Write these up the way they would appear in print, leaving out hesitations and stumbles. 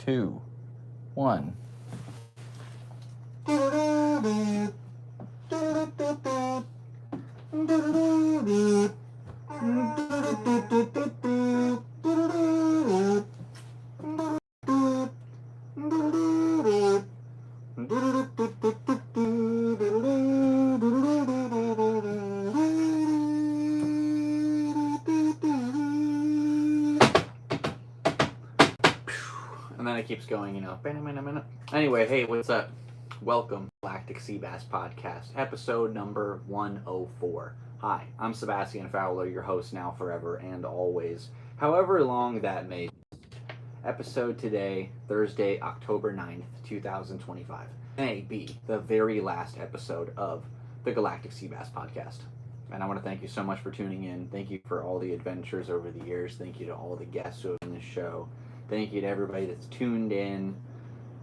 2, 1. And then it keeps going, Anyway, hey, what's up? Welcome to Galactic Seabass Podcast, episode number 104. Hi, I'm Sebastian Fowler, your host now, forever, and always, however long that may be. Episode today, Thursday, October 9th, 2025. May be the very last episode of the Galactic Seabass Podcast. And I want to thank you so much for tuning in. Thank you for all the adventures over the years. Thank you to all the guests who have been on this show. Thank you to everybody that's tuned in.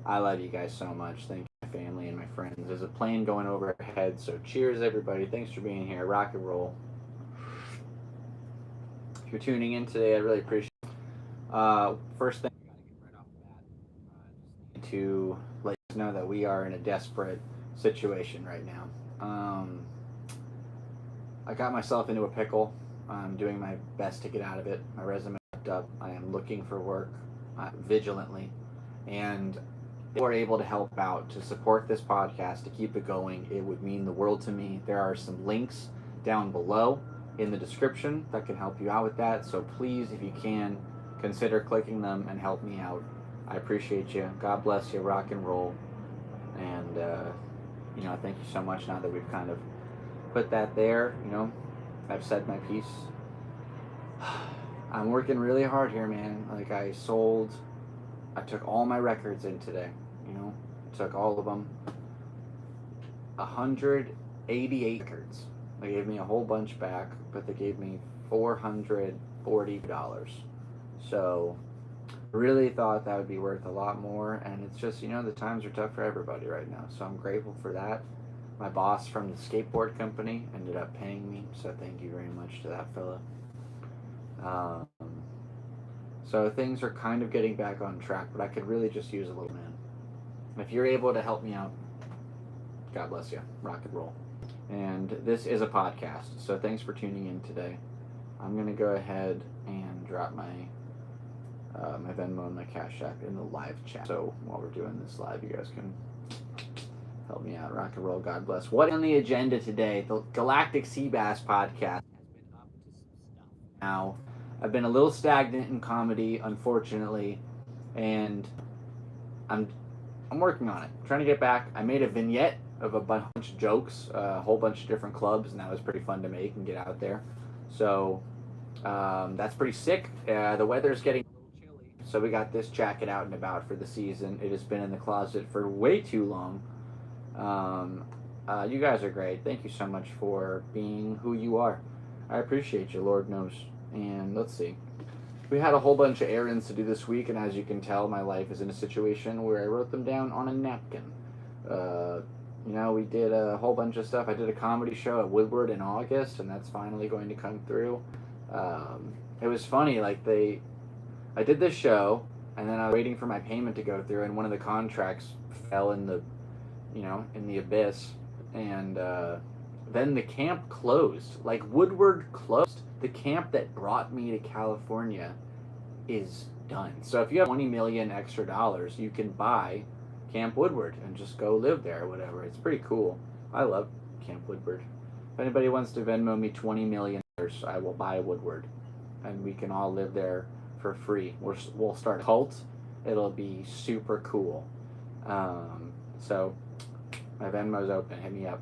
I love you guys so much. Thank you, my family and my friends. There's a plane going overhead, so cheers, everybody. Thanks for being here. Rock and roll. If you're tuning in today, I really appreciate it. First thing, I got to get right off the bat. To let you know that we are in a desperate situation right now. I got myself into a pickle. I'm doing my best to get out of it. My resume is up. I am looking for work vigilantly, and if you are able to help out to support this podcast to keep it going, it would mean the world to me. There are some links down below in the description that can help you out with that, so please, if you can, consider clicking them and help me out. I appreciate you. God bless you. Rock and roll. And thank you so much. Now that we've kind of put that there, I've said my piece. I'm working really hard here, man. Like, I took all my records in today, I took all of them. 188 records. They gave me a whole bunch back, but they gave me $440. So, I really thought that would be worth a lot more, and it's just, the times are tough for everybody right now, so I'm grateful for that. My boss from the skateboard company ended up paying me, so thank you very much to that fella. So things are kind of getting back on track, but I could really just use a little man. If you're able to help me out, God bless you. Rock and roll. And this is a podcast, so thanks for tuning in today. I'm going to go ahead and drop my Venmo and my Cashapp in the live chat. So while we're doing this live, you guys can help me out. Rock and roll. God bless. What on the agenda today? The Galactic Seabass Podcast has been up to some stuff. Now, I've been a little stagnant in comedy, unfortunately, and I'm working on it. I'm trying to get back. I made a vignette of a bunch of jokes, a whole bunch of different clubs, and that was pretty fun to make and get out there. So that's pretty sick. The weather's getting a little chilly, so we got this jacket out and about for the season. It has been in the closet for way too long. You guys are great. Thank you so much for being who you are. I appreciate you, Lord knows. And let's see. We had a whole bunch of errands to do this week, and as you can tell, my life is in a situation where I wrote them down on a napkin. We did a whole bunch of stuff. I did a comedy show at Woodward in August, and that's finally going to come through. It was funny, I did this show, and then I was waiting for my payment to go through, and one of the contracts fell in the abyss, and then the camp closed. Woodward closed. The camp that brought me to California is done. So if you have $20 million extra dollars, you can buy Camp Woodward and just go live there or whatever. It's pretty cool. I love Camp Woodward. If anybody wants to Venmo me $20 million, I will buy Woodward, and we can all live there for free. We'll start a cult. It'll be super cool. So my Venmo's open. Hit me up.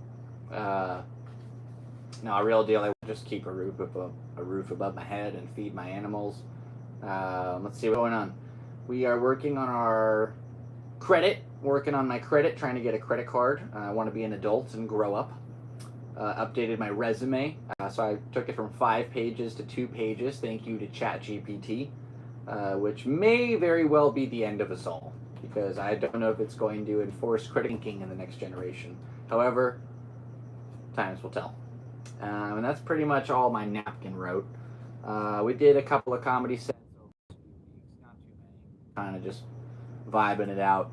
No, a real deal. I just keep a roof above my head and feed my animals. Let's see what's going on. We are working on our credit. Working on my credit. Trying to get a credit card. I want to be an adult and grow up. Updated my resume. So I took it from 5 pages to 2 pages. Thank you to ChatGPT, which may very well be the end of us all, because I don't know if it's going to enforce critical thinking in the next generation. However, times will tell. And that's pretty much all my napkin wrote. We did a couple of comedy sets over 2 weeks, not too many. Kind of just vibing it out.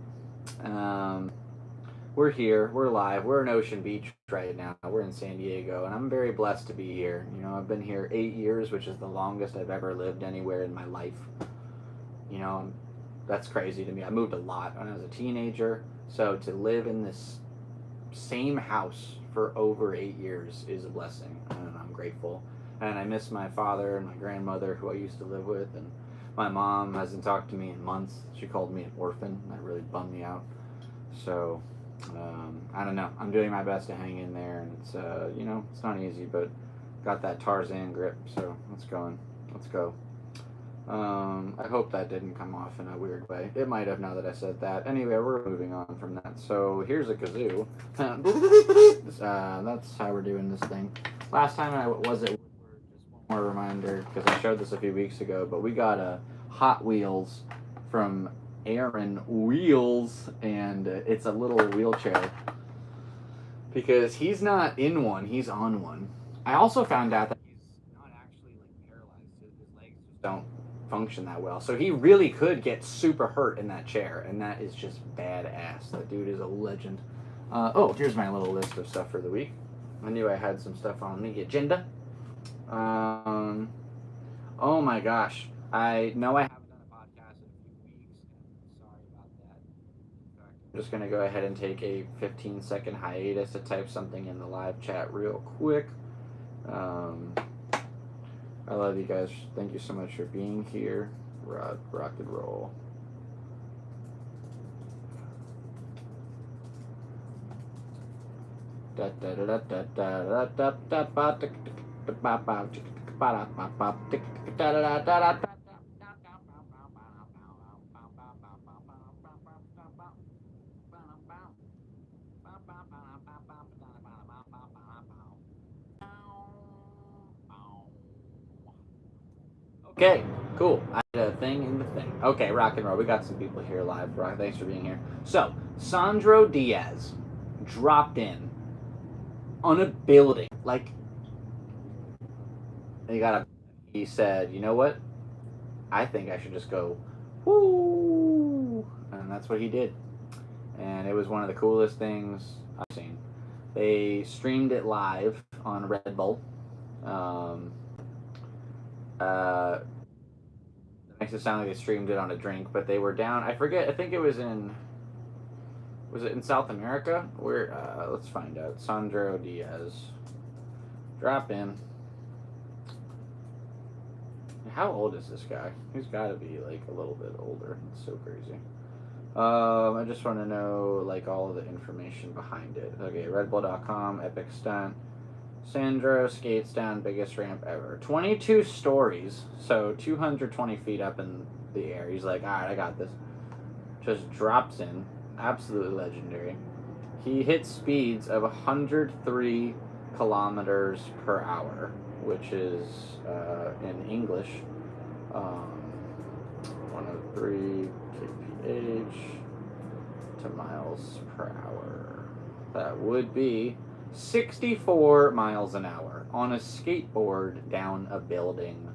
We're here. We're live. We're in Ocean Beach right now. We're in San Diego, and I'm very blessed to be here. You know, I've been here 8 years, which is the longest I've ever lived anywhere in my life. You know, that's crazy to me. I moved a lot when I was a teenager, so to live in this same house for over 8 years is a blessing, and I'm grateful. And I miss my father and my grandmother, who I used to live with, and my mom hasn't talked to me in months. She called me an orphan. That really bummed me out. So, I don't know. I'm doing my best to hang in there, and it's you know, it's not easy, but got that Tarzan grip. So let's go. I hope that didn't come off in a weird way. It might have now that I said that. Anyway, we're moving on from that. So here's a kazoo. That's how we're doing this thing. Last time I was at Woodward, just one more reminder, because I showed this a few weeks ago, but we got a Hot Wheels from Aaron Wheels, and it's a little wheelchair. Because he's not in one, he's on one. I also found out that he's not actually like paralyzed. His legs just don't function that well. So he really could get super hurt in that chair, and that is just badass. That dude is a legend. Oh, here's my little list of stuff for the week. I knew I had some stuff on the agenda. Oh my gosh. I know I haven't done a podcast in a few weeks, and sorry about that. In fact, I'm just going to go ahead and take a 15-second hiatus to type something in the live chat real quick. I love you guys. Thank you so much for being here. Rock and roll. Okay, cool. I had a thing in the thing. Okay, rock and roll. We got some people here live. Thanks for being here. So, Sandro Diaz dropped in on a building. Like, he said, you know what? I think I should just go, woo! And that's what he did. And it was one of the coolest things I've seen. They streamed it live on Red Bull. It makes it sound like they streamed it on a drink, but they were down. I forget. I think it was in. Was it in South America? Where? Let's find out. Sandro Diaz. Drop in. How old is this guy? He's got to be like a little bit older. It's so crazy. I just want to know like all of the information behind it. Okay, redbull.com, epic stunt. Sandro skates down biggest ramp ever. 22 stories, so 220 feet up in the air. He's like, all right, I got this. Just drops in. Absolutely legendary. He hits speeds of 103 kilometers per hour, which is, in English, 103 kph to miles per hour. That would be 64 miles an hour on a skateboard down a building.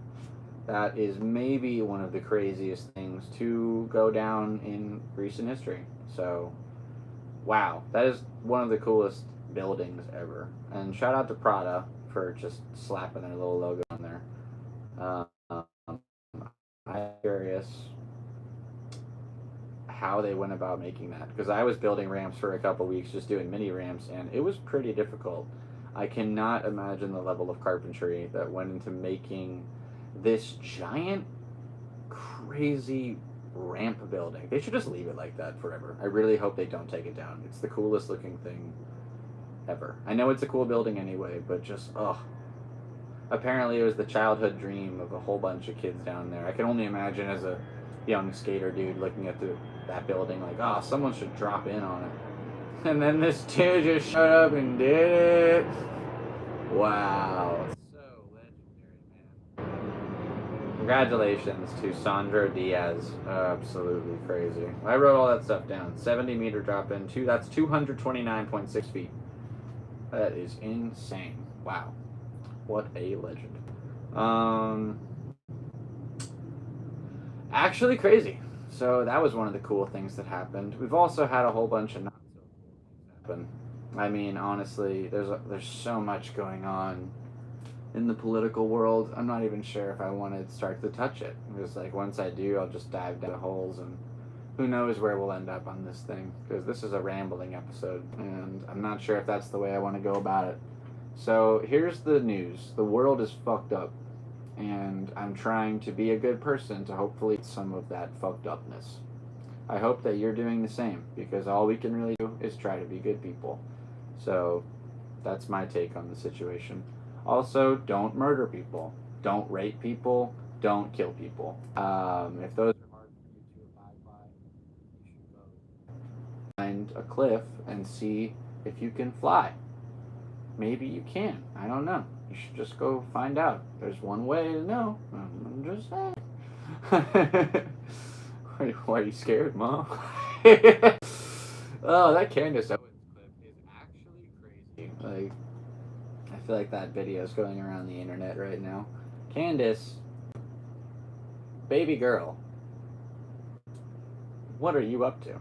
That is maybe one of the craziest things to go down in recent history. So, wow, that is one of the coolest buildings ever. And shout out to Prada for just slapping their little logo on there. I'm curious how they went about making that, because I was building ramps for a couple weeks, just doing mini ramps, and it was pretty difficult. I cannot imagine the level of carpentry that went into making this giant, crazy ramp building. They should just leave it like that forever. I really hope they don't take it down. It's the coolest looking thing ever. I know it's a cool building anyway, but just, ugh. Apparently it was the childhood dream of a whole bunch of kids down there. I can only imagine as a young skater dude looking at that building like, oh, someone should drop in on it. And then this dude just showed up and did it. Wow. So legendary, man. Congratulations to Sandro Diaz. Absolutely crazy. I wrote all that stuff down. 70-meter drop in. That's 229.6 feet. That is insane. Wow. What a legend. Actually crazy. So that was one of the cool things that happened. We've also had a whole bunch of not so cool things happen. I mean, honestly, there's so much going on in the political world. I'm not even sure if I want to start to touch it. Because like once I do, I'll just dive down holes, and who knows where we'll end up on this thing. Because this is a rambling episode, and I'm not sure if that's the way I want to go about it. So here's the news: the world is fucked up, and I'm trying to be a good person to hopefully some of that fucked upness. I hope that you're doing the same, because all we can really do is try to be good people. So that's my take on the situation. Also, don't murder people. Don't rape people. Don't kill people. If those are hard for you to abide by, you should go find a cliff and see if you can fly. Maybe you can. I don't know. You should just go find out. There's one way to know. I'm just saying. Why are you scared, Mom? Oh, that Candace Owens clip is actually crazy. Like, I feel like that video is going around the internet right now. Candace, baby girl, what are you up to?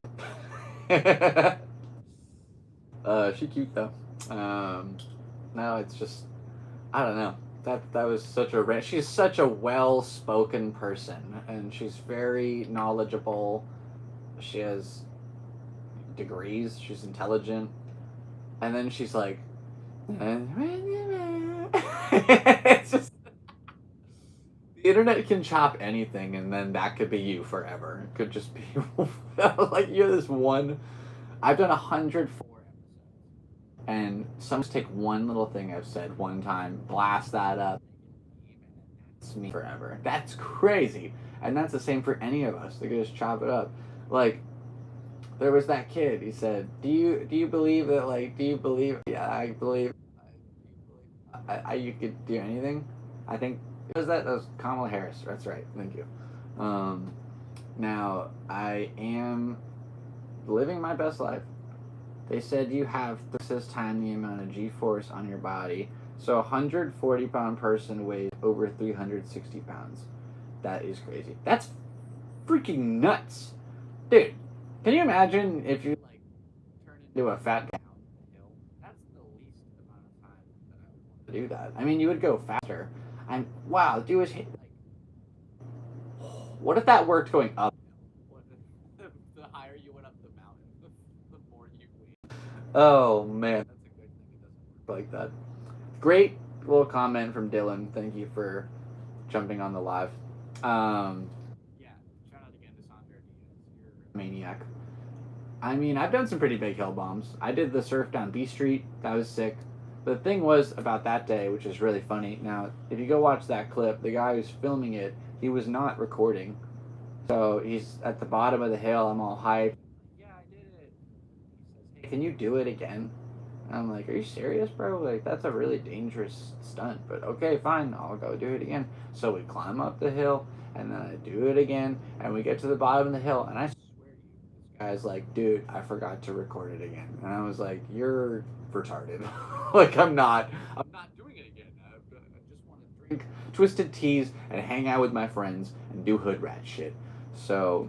She cute though. No, it's just, I don't know. That was such a she's such a well-spoken person, and she's very knowledgeable. She has degrees. She's intelligent, and then she's like, it's just the internet can chop anything, and then that could be you forever. It could just be like you're this one. I've done 104 episodes, and some just take one little thing I've said one time, blast that up. It's me forever. That's crazy, and that's the same for any of us. They could just chop it up. Like there was that kid. He said, "Do you believe that? Like, do you believe? Yeah, I believe. You could do anything. I think it was that was Kamala Harris. That's right. Thank you. Now I am living my best life. They said you have this time the amount of G-force on your body. So a 140-pound person weighs over 360 pounds. That is crazy. That's freaking nuts, dude. Can you imagine if you like turn into a fat guy on the hill? That's the least amount of time that I would want to do that. I mean, you would go faster. Wow, dude was like, what if that worked going up? What if the higher you went up the mountain, the more you weighed? Oh man, that's a good thing it doesn't work like that. Great little comment from Dylan. Thank you for jumping on the live. Yeah, shout out again to Sandra Diaz. You're a maniac. I mean, I've done some pretty big hill bombs. I did the surf down B Street. That was sick. The thing was about that day, which is really funny. Now, if you go watch that clip, the guy who's filming it, he was not recording. So he's at the bottom of the hill. I'm all hyped. Yeah, I did it. He says, "Hey, can you do it again?" And I'm like, "Are you serious, bro? Like, that's a really dangerous stunt." But okay, fine. I'll go do it again. So we climb up the hill, and then I do it again, and we get to the bottom of the hill, and I swear to you, this guy's like, "Dude, I forgot to record it again." And I was like, "You're retarded." Like, I'm not doing it again. I just want to drink twisted teas and hang out with my friends and do hood rat shit. So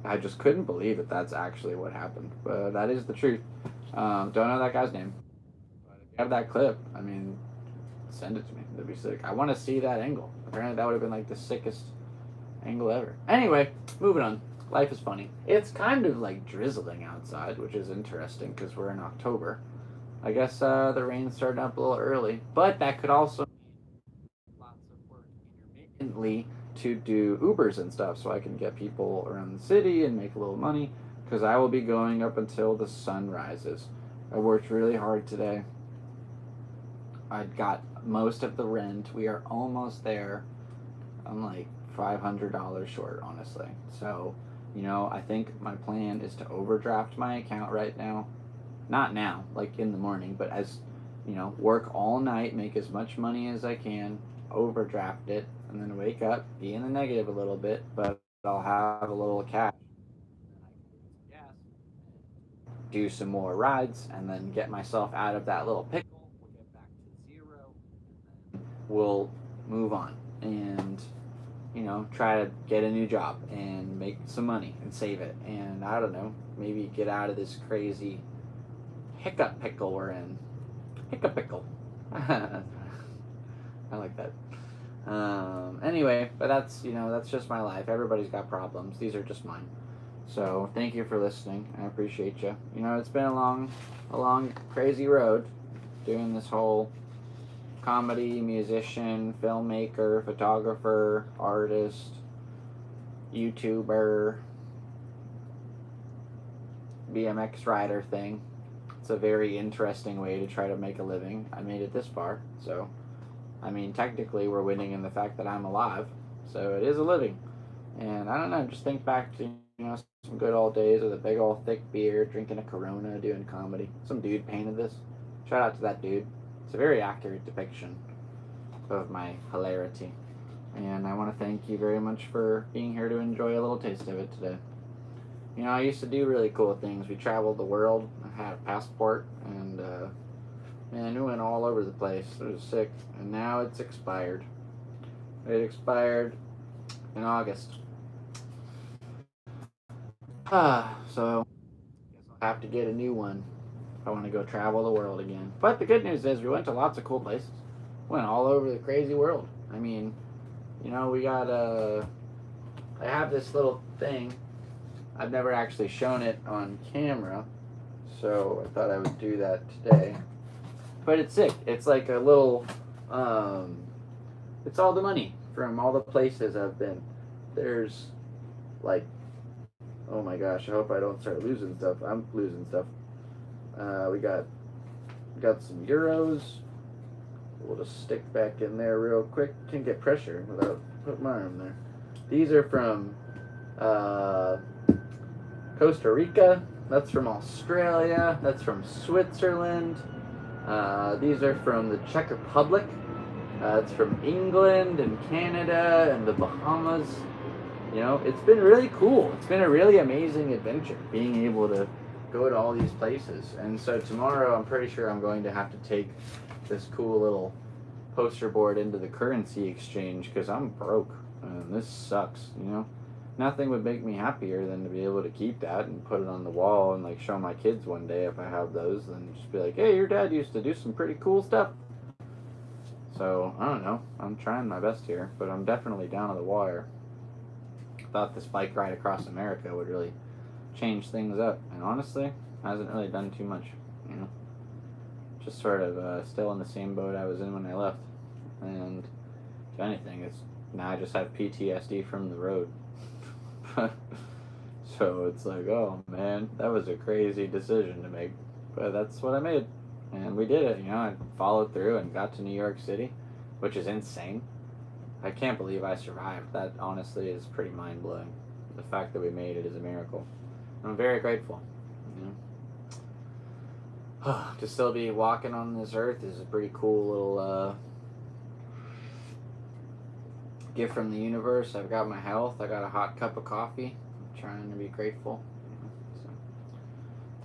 I just couldn't believe that that's actually what happened. But that is the truth. Don't know that guy's name. But if you have that clip, I mean, send it to me. That'd be sick. I want to see that angle. Apparently that would have been like the sickest angle ever. Anyway, moving on. Life is funny. It's kind of like drizzling outside, which is interesting because we're in October. I guess the rain's starting up a little early. But that could also mean lots of work intermittently to do Ubers and stuff so I can get people around the city and make a little money, because I will be going up until the sun rises. I worked really hard today. I got most of the rent. We are almost there. I'm like $500 short, honestly. So, I think my plan is to overdraft my account right now. Not now, like in the morning, but as, work all night, make as much money as I can, overdraft it, and then wake up, be in the negative a little bit, but I'll have a little cash. Then I can get some gas, do some more rides, and then get myself out of that little pickle. We'll get back to zero, and then we'll move on. And try to get a new job and make some money and save it. And I don't know, maybe get out of this crazy hiccup pickle we're in. Hiccup pickle. I like that. Anyway, but that's just my life. Everybody's got problems. These are just mine. So thank you for listening. I appreciate you. It's been a long, crazy road doing this whole comedy, musician, filmmaker, photographer, artist, YouTuber, BMX rider thing. It's a very interesting way to try to make a living. I made it this far, so technically we're winning in the fact that I'm alive, so it is a living. And I don't know, just think back to some good old days with a big old thick beer, drinking a Corona, doing comedy. Some dude painted this. Shout out to that dude. It's a very accurate depiction of my hilarity. And I want to thank you very much for being here to enjoy a little taste of it today. I used to do really cool things. We traveled the world. I had a passport, and man, we went all over the place. It was sick. And now it's expired. It expired in August. So I guess I'll have to get a new one if I want to go travel the world again. But the good news is we went to lots of cool places. Went all over the crazy world. We got I have this little thing. I've never actually shown it on camera, so I thought I would do that today. But it's sick. It's like a little, it's all the money from all the places I've been. There's like, oh my gosh, I hope I don't start losing stuff. I'm losing stuff. We got some euros. We'll just stick back in there real quick. Can't get pressure without putting my arm there. These are from Costa Rica. That's from Australia. That's from Switzerland. These are from the Czech Republic. It's from England and Canada and the Bahamas. It's been really cool. It's been a really amazing adventure being able to go to all these places. And so tomorrow I'm pretty sure I'm going to have to take this cool little poster board into the currency exchange because I'm broke and this sucks. Nothing would make me happier than to be able to keep that and put it on the wall and show my kids one day if I have those, and just be like, hey, your dad used to do some pretty cool stuff. So I don't know, I'm trying my best here, but I'm definitely down to the wire. Thought this bike ride across America would really change things up, and honestly hasn't really done too much. Just sort of still in the same boat I was in when I left, and if anything, now I just have PTSD from the road. So it's like, oh man, that was a crazy decision to make, but that's what I made, and we did it. I followed through and got to New York City, which is insane. I can't believe I survived. That honestly is pretty mind-blowing. The fact that we made it is a miracle. I'm very grateful. To still be walking on this earth is a pretty cool little gift from the universe. I've got my health. I got a hot cup of coffee. I'm trying to be grateful. So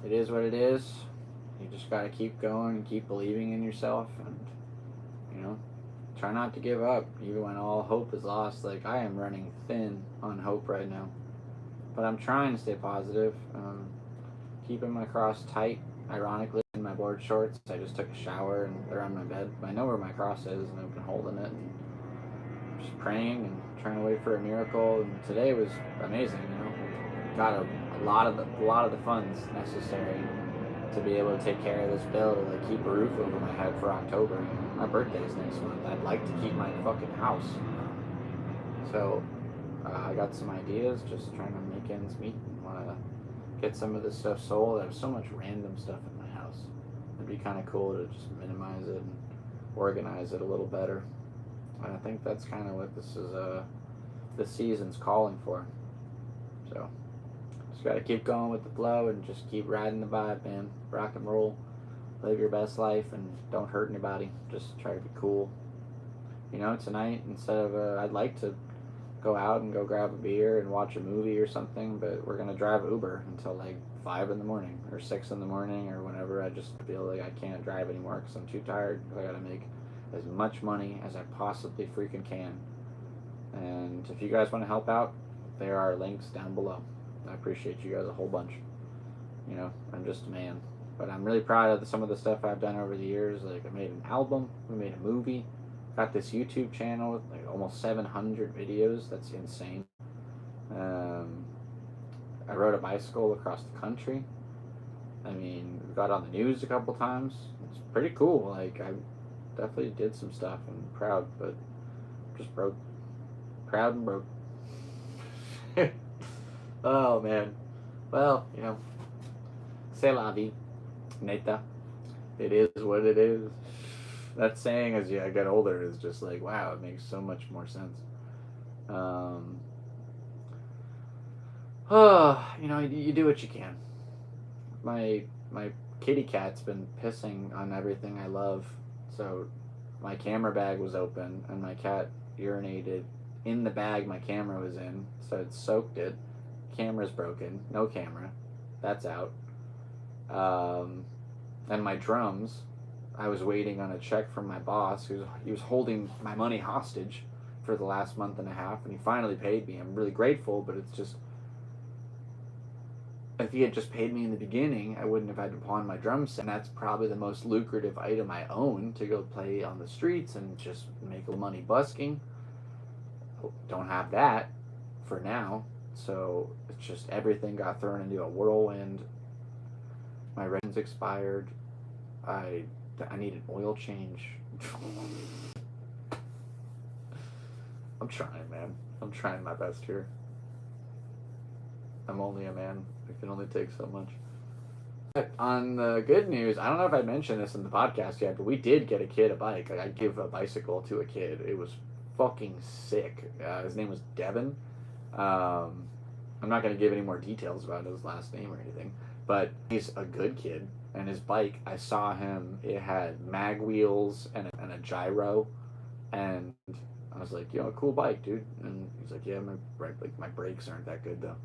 it is what it is. You just got to keep going and keep believing in yourself, and try not to give up even when all hope is lost. Like, I am running thin on hope right now, but I'm trying to stay positive. Keeping my cross tight. Ironically, in my board shorts, I just took a shower and they're on my bed. I know where my cross is, and I've been holding it and just praying and trying to wait for a miracle. And today was amazing. Got a lot of the funds necessary to be able to take care of this bill, to keep a roof over my head for October. My birthday's next month. I'd like to keep my fucking house. So I got some ideas, just trying to make ends meet. Want to get some of this stuff sold. I have so much random stuff in my house. It'd be kind of cool to just minimize it and organize it a little better. And I think that's kind of what this season's calling for. So just got to keep going with the flow and just keep riding the vibe, man. Rock and roll. Live your best life and don't hurt anybody. Just try to be cool. Tonight, instead of I'd like to go out and go grab a beer and watch a movie or something, but we're gonna drive Uber until 5 in the morning or 6 in the morning or whenever. I just feel like I can't drive anymore because I'm too tired. I gotta make as much money as I possibly freaking can And if you guys want to help out, there are links down below. I appreciate you guys a whole bunch. I'm just a man. But I'm really proud of some of the stuff I've done over the years. Like, I made an album, we made a movie, got this YouTube channel with like almost 700 videos. That's insane. I rode a bicycle across the country. I mean, we got on the news a couple times. It's pretty cool. Like, I definitely did some stuff and proud, but just broke. Proud and broke. Oh, man. Well, c'est la vie. Neta. It is what it is. That saying as I get older is just like, wow, it makes so much more sense. You do what you can. My kitty cat's been pissing on everything I love. So my camera bag was open and my cat urinated in the bag my camera was in. So it soaked it. Camera's broken. No camera. That's out. And my drums, I was waiting on a check from my boss. He was holding my money hostage for the last month and a half, and he finally paid me. I'm really grateful, but it's just, if he had just paid me in the beginning, I wouldn't have had to pawn my drum set. And that's probably the most lucrative item I own, to go play on the streets and just make a little money busking. Don't have that for now. So it's just everything got thrown into a whirlwind. My rent's expired. I need an oil change. I'm trying, man. I'm trying my best here. I'm only a man. I can only take so much. But on the good news, I don't know if I mentioned this in the podcast yet, but we did get a kid a bike. I give a bicycle to a kid. It was fucking sick. His name was Devin. I'm not going to give any more details about his last name or anything, but he's a good kid. And his bike, I saw him, it had mag wheels and a gyro, and I was like, cool bike, dude. And he's like, yeah, my brakes aren't that good though.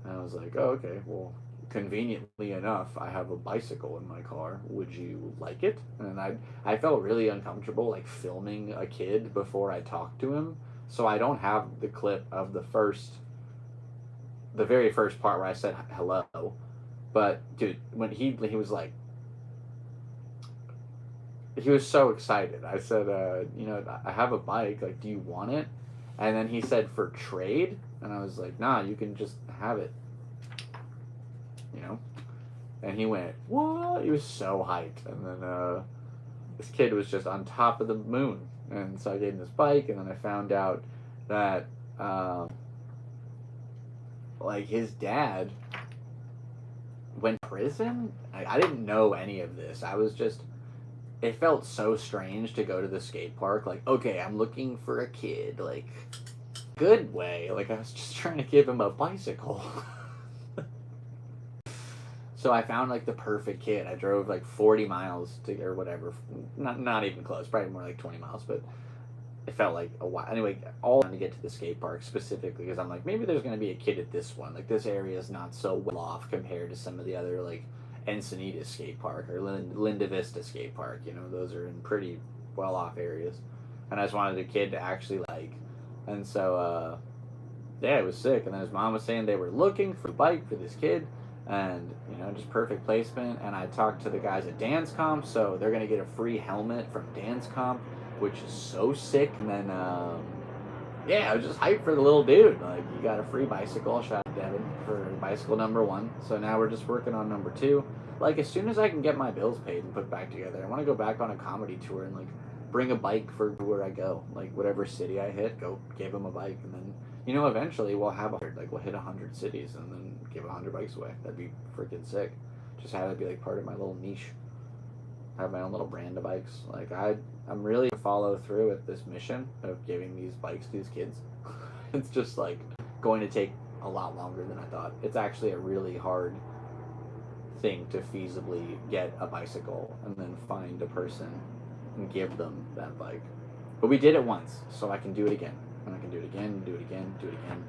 And I was like, oh, okay, well, conveniently enough, I have a bicycle in my car. Would you like it? And I felt really uncomfortable, like, filming a kid before I talked to him. So I don't have the clip of the very first part where I said hello. But, dude, when he was like, he was so excited. I said, I have a bike. Like, do you want it? And then he said, for trade? And I was like, nah, you can just have it. And he went, what? He was so hyped. And then this kid was just on top of the moon. And so I gave him this bike, and then I found out that, his dad went to prison. I didn't know any of this. It felt so strange to go to the skate park. Like, okay, I'm looking for a kid. Like, good way. Like, I was just trying to give him a bicycle. So I found, like, the perfect kid. I drove, like, 40 miles or whatever. Not even close. Probably more like 20 miles. But it felt like a while. Anyway, all to get to the skate park specifically, because I'm like, maybe there's going to be a kid at this one. Like, this area is not so well off compared to some of the other, like, Encinitas skate park or Linda Vista skate park. Those are in pretty well off areas. And I just wanted a kid to actually like. And so, yeah, it was sick. And then his mom was saying they were looking for a bike for this kid. And, just perfect placement. And I talked to the guys at Dance Comp, so they're going to get a free helmet from Dance Comp, which is so sick. And then, yeah, I was just hyped for the little dude. Like, you got a free bicycle. Shout out to Devin for bicycle number 1. So now we're just working on number 2. Like, as soon as I can get my bills paid and put back together, I want to go back on a comedy tour and, like, bring a bike for where I go. Like, whatever city I hit, go give them a bike. And then, eventually we'll have we'll hit 100 cities and then give 100 bikes away. That'd be freaking sick. Just have it be, like, part of my little niche. Have my own little brand of bikes. Like, I'm really follow through with this mission of giving these bikes to these kids. It's just, like, going to take a lot longer than I thought. It's actually a really hard thing to feasibly get a bicycle and then find a person and give them that bike. But we did it once, so I can do it again. And I can do it again, do it again, do it again.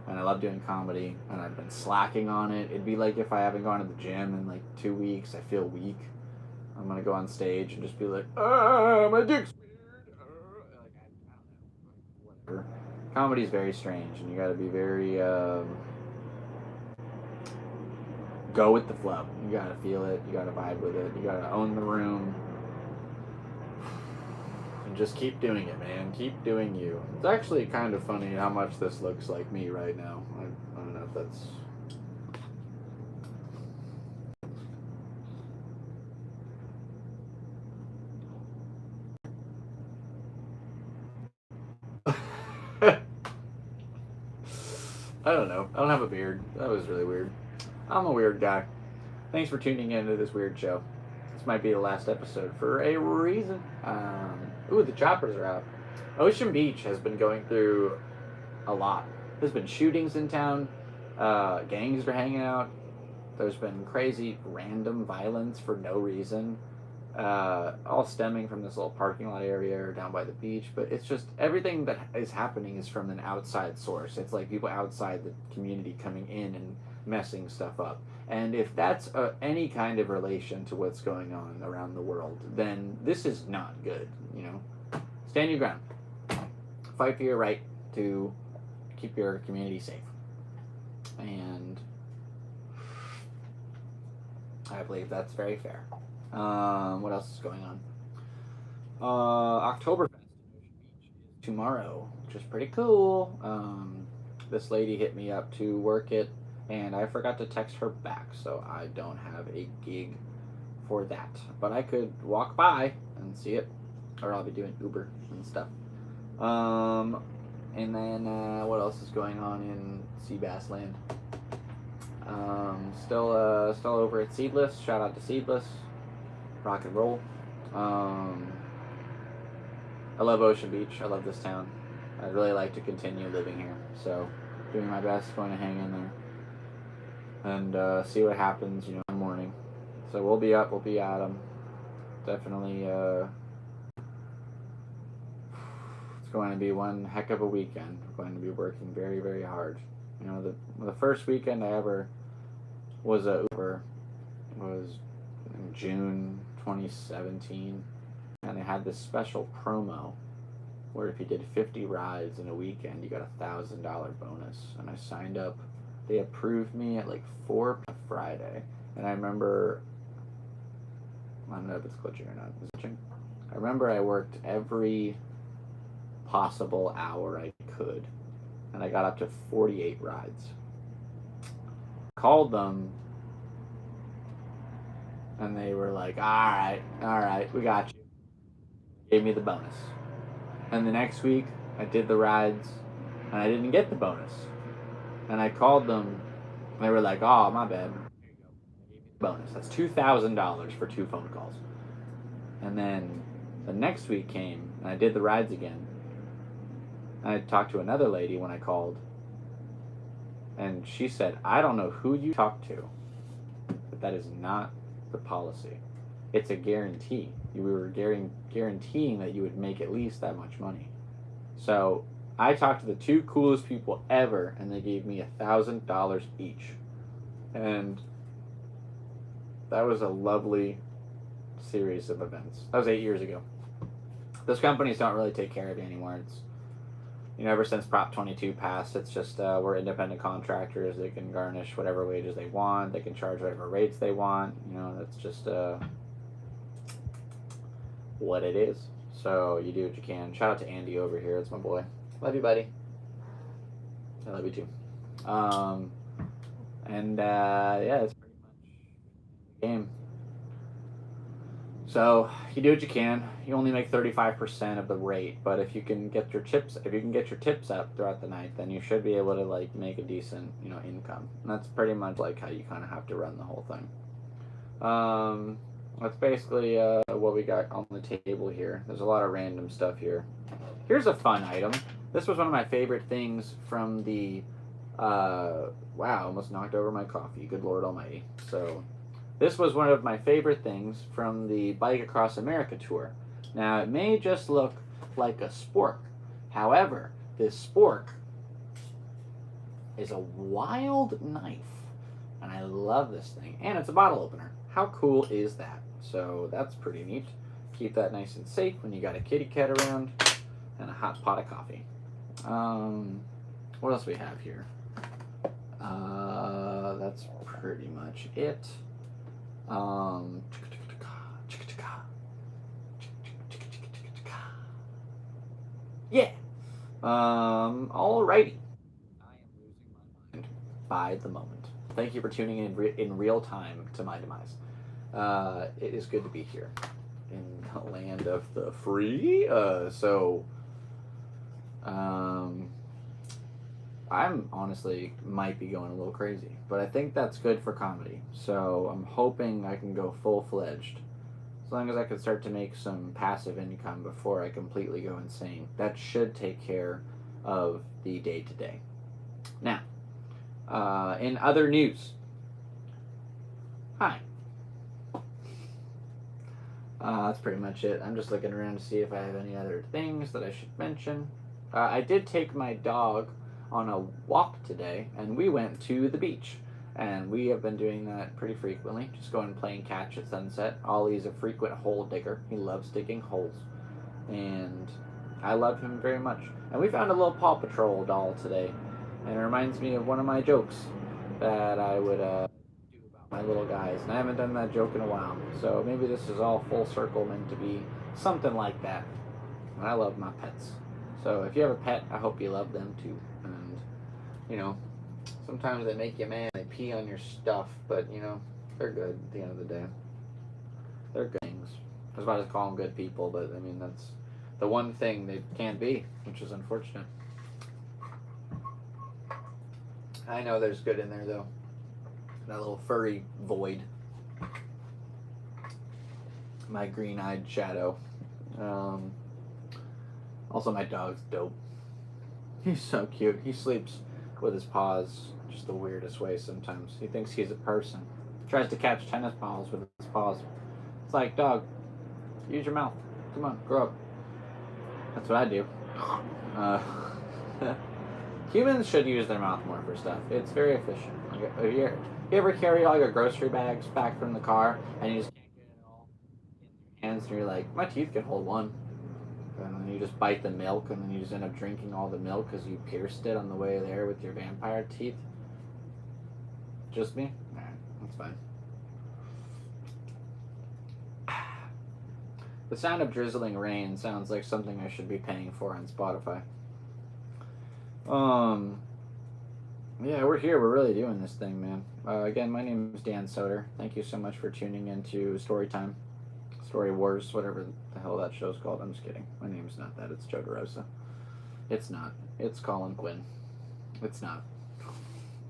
And I love doing comedy, and I've been slacking on it. It'd be like if I haven't gone to the gym in, like, 2 weeks, I feel weak. I'm gonna go on stage and just be like, my dick's weird. Like, I don't know, whatever. comedy is very strange, and you got to be very go with the flow. You got to feel it. You got to vibe with it. You got to own the room. And just keep doing it, man. Keep doing you. It's actually kind of funny how much this looks like me right now. I don't know if that's... I don't know. I don't have a beard. That was really weird. I'm a weird guy. Thanks for tuning into this weird show. This might be the last episode for a reason. Ooh, the choppers are out. Ocean Beach has been going through a lot. There's been shootings in town. Gangs are hanging out. There's been crazy random violence for no reason. All stemming from this little parking lot area or down by the beach. But it's just everything that is happening is from an outside source. It's like people outside the community coming in and messing stuff up. And if that's any kind of relation to what's going on around the world, then this is not good, you know. Stand your ground. Fight for your right to keep your community safe. And I believe that's very fair. What else is going on? Oktoberfest tomorrow, which is pretty cool. This lady hit me up to work it, and I forgot to text her back, so I don't have a gig for that. But I could walk by and see it, or I'll be doing Uber and stuff. And then what else is going on in Seabass land? Still over at Seedless. Shout out to Seedless. Rock and roll. I love Ocean Beach. I love this town. I'd really like to continue living here. So, doing my best, going to hang in there and see what happens, you know, in the morning. So we'll be up. We'll be at 'em. Definitely. It's going to be one heck of a weekend. We're going to be working very, very hard. You know, the first weekend I ever was at Uber was in June 2017, and they had this special promo where if you did 50 rides in a weekend, you got a $1,000 bonus. And I signed up. They approved me at like 4 p.m. Friday, and I remember, I don't know if it's glitching or not. Is it glitching? I remember I worked every possible hour I could, and I got up to 48 rides. Called them, and they were like, all right, we got you. Gave me the bonus. And the next week, I did the rides, and I didn't get the bonus. And I called them, and they were like, oh, my bad. Bonus. That's $2,000 for 2 phone calls. And then the next week came, and I did the rides again. I talked to another lady when I called, and she said, I don't know who you talked to, but that is not the policy. It's a guarantee. We were guaranteeing that you would make at least that much money. So I talked to the 2 coolest people ever, and they gave me $1,000 each. And that was a lovely series of events. That was 8 years ago. Those companies don't really take care of you anymore. It's, you know, ever since Prop 22 passed, it's just we're independent contractors. They can garnish whatever wages they want. They can charge whatever rates they want. You know, that's just what it is. So you do what you can. Shout out to Andy over here. It's my boy. Love you, buddy. I love you too. Yeah, that's pretty much the game. So you do what you can. You only make 35% of the rate, but if you can get your tips up throughout the night, then you should be able to like make a decent, you know, income. And that's pretty much like how you kind of have to run the whole thing. That's basically what we got on the table here. There's a lot of random stuff here. Here's a fun item. This was one of my favorite things from the wow, almost knocked over my coffee. Good Lord Almighty. So this was one of my favorite things from the Bike Across America tour. Now, it may just look like a spork. However, this spork is a wild knife. And I love this thing. And it's a bottle opener. How cool is that? So that's pretty neat. Keep that nice and safe when you got a kitty cat around and a hot pot of coffee. What else do we have here? That's pretty much it. Yeah. Alrighty. I am losing my mind by the moment. Thank you for tuning in real time to my demise. It is good to be here in the land of the free. I'm honestly might be going a little crazy, but I think that's good for comedy. So I'm hoping I can go full-fledged. As long as I can start to make some passive income before I completely go insane. That should take care of the day-to-day. Now, in other news. Hi. That's pretty much it. I'm just looking around to see if I have any other things that I should mention. I did take my dog on a walk today, and we went to the beach. And we have been doing that pretty frequently, just going and playing catch at sunset. Ollie's a frequent hole digger. He loves digging holes. And I love him very much. And we found a little Paw Patrol doll today. And it reminds me of one of my jokes that I would do about my little guys. And I haven't done that joke in a while. So maybe this is all full circle meant to be something like that. And I love my pets. So if you have a pet, I hope you love them too. And, you know, sometimes they make you mad. They pee on your stuff, but, you know, they're good at the end of the day. They're good things. I was about to call them good people, but, I mean, that's the one thing they can't be, which is unfortunate. I know there's good in there, though. That little furry void. My green-eyed shadow. Also, my dog's dope. He's so cute. He sleeps with his paws just the weirdest way sometimes. He thinks he's a person. Tries to catch tennis balls with his paws. It's like, dog, use your mouth. Come on, grow up. That's what I do. Humans should use their mouth more for stuff. It's very efficient. Like, you ever carry all your grocery bags back from the car and you just can't get it all in your hands and you're like, my teeth can hold one. And then you just bite the milk, and then you just end up drinking all the milk because you pierced it on the way there with your vampire teeth. Just me? Alright, that's fine. The sound of drizzling rain sounds like something I should be paying for on Spotify. Yeah, we're here. We're really doing this thing, man. Again, my name is Dan Soder. Thank you so much for tuning into Storytime. Story Wars, whatever the hell that show's called. I'm just kidding. My name's not that. It's Joe DeRosa. It's not. It's Colin Quinn. It's not.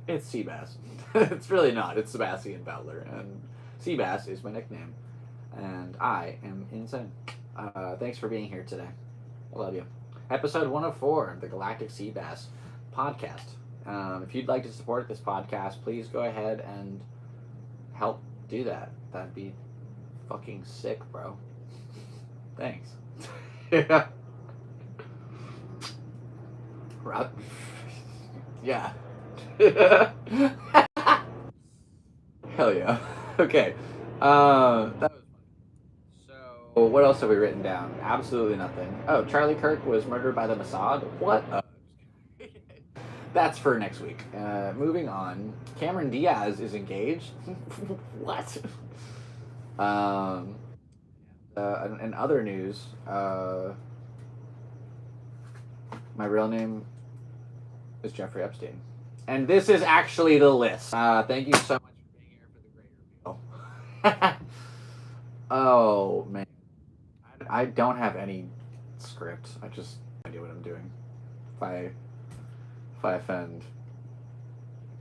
It's Seabass. It's really not. It's Sebastian Fowler. And Seabass is my nickname. And I am insane. Thanks for being here today. I love you. Episode 104 of the Galactic Seabass Podcast. If you'd like to support this podcast, please go ahead and help do that. That'd be fucking sick, bro. Thanks. Yeah. Right. Yeah. Hell yeah. Okay. That was so. What else have we written down? Absolutely nothing. Oh, Charlie Kirk was murdered by the Mossad. What? That's for next week. Moving on. Cameron Diaz is engaged. What? In other news, my real name is Jeffrey Epstein. And this is actually the list. Thank you so much for being here for the greater reveal. Oh, man. I don't have any script. I just do what I'm doing. If I offend,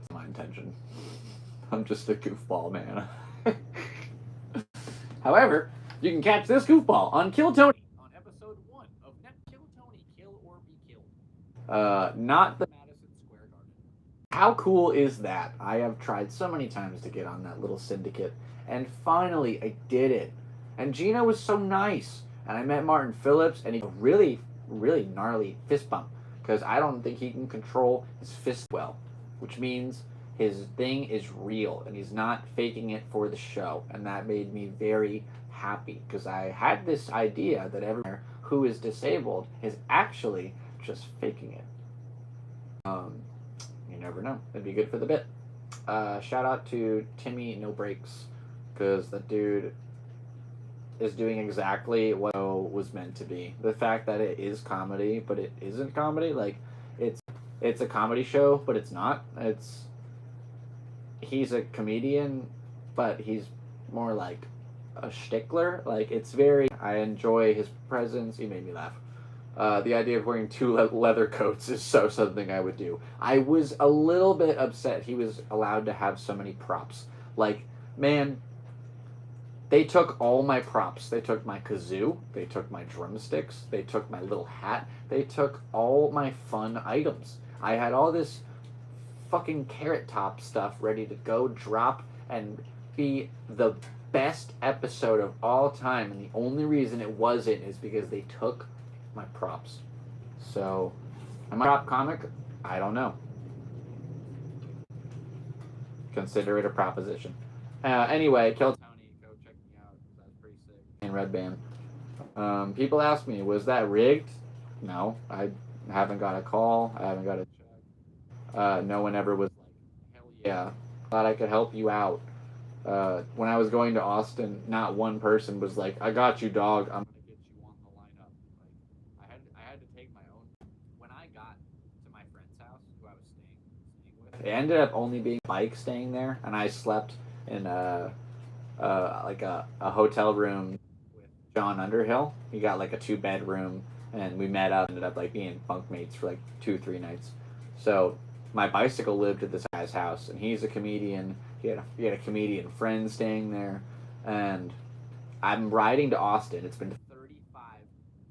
it's my intention. I'm just a goofball, man. However, you can catch this goofball on Kill Tony on episode 1 of Net Kill Tony, Kill or Be Killed. Not the Madison Square Garden. How cool is that? I have tried so many times to get on that little syndicate, and finally I did it. And Gino was so nice. And I met Martin Phillips, and he really, really gnarly fist bump, because I don't think he can control his fist well, which means his thing is real, and he's not faking it for the show. And that made me very happy, because I had this idea that everyone who is disabled is actually just faking it. You never know. It'd be good for the bit. Shout out to Timmy No Breaks, because the dude is doing exactly what it was meant to be. The fact that it is comedy, but it isn't comedy. Like, it's a comedy show, but it's not. He's a comedian, but he's more like a shtickler. Like, it's very. I enjoy his presence. He made me laugh. The idea of wearing two leather coats is so something I would do. I was a little bit upset he was allowed to have so many props. Like, man, they took all my props. They took my kazoo. They took my drumsticks. They took my little hat. They took all my fun items. I had all this fucking Carrot Top stuff ready to go drop and be the best episode of all time. And the only reason it wasn't is because they took my props. So, am I a prop comic? I don't know. Consider it a proposition. Anyway, Kill Tony, go check me out. That's pretty sick. In Red Band. People ask me, was that rigged? No, I haven't got a call. I haven't got a check. No one ever was like, hell yeah, thought I could help you out. When I was going to Austin, not one person was like, I got you, dog. I'm gonna get you on the lineup. Like, I had to take my own. When I got to my friend's house, who I was staying with, it ended up only being Mike staying there, and I slept in a hotel room with John Underhill. He got like a 2-bedroom, and we met up, ended up like being bunkmates for like 2-3 nights. So my bicycle lived at this guy's house, and he's a comedian. He had a comedian friend staying there, and I'm riding to Austin. It's been 35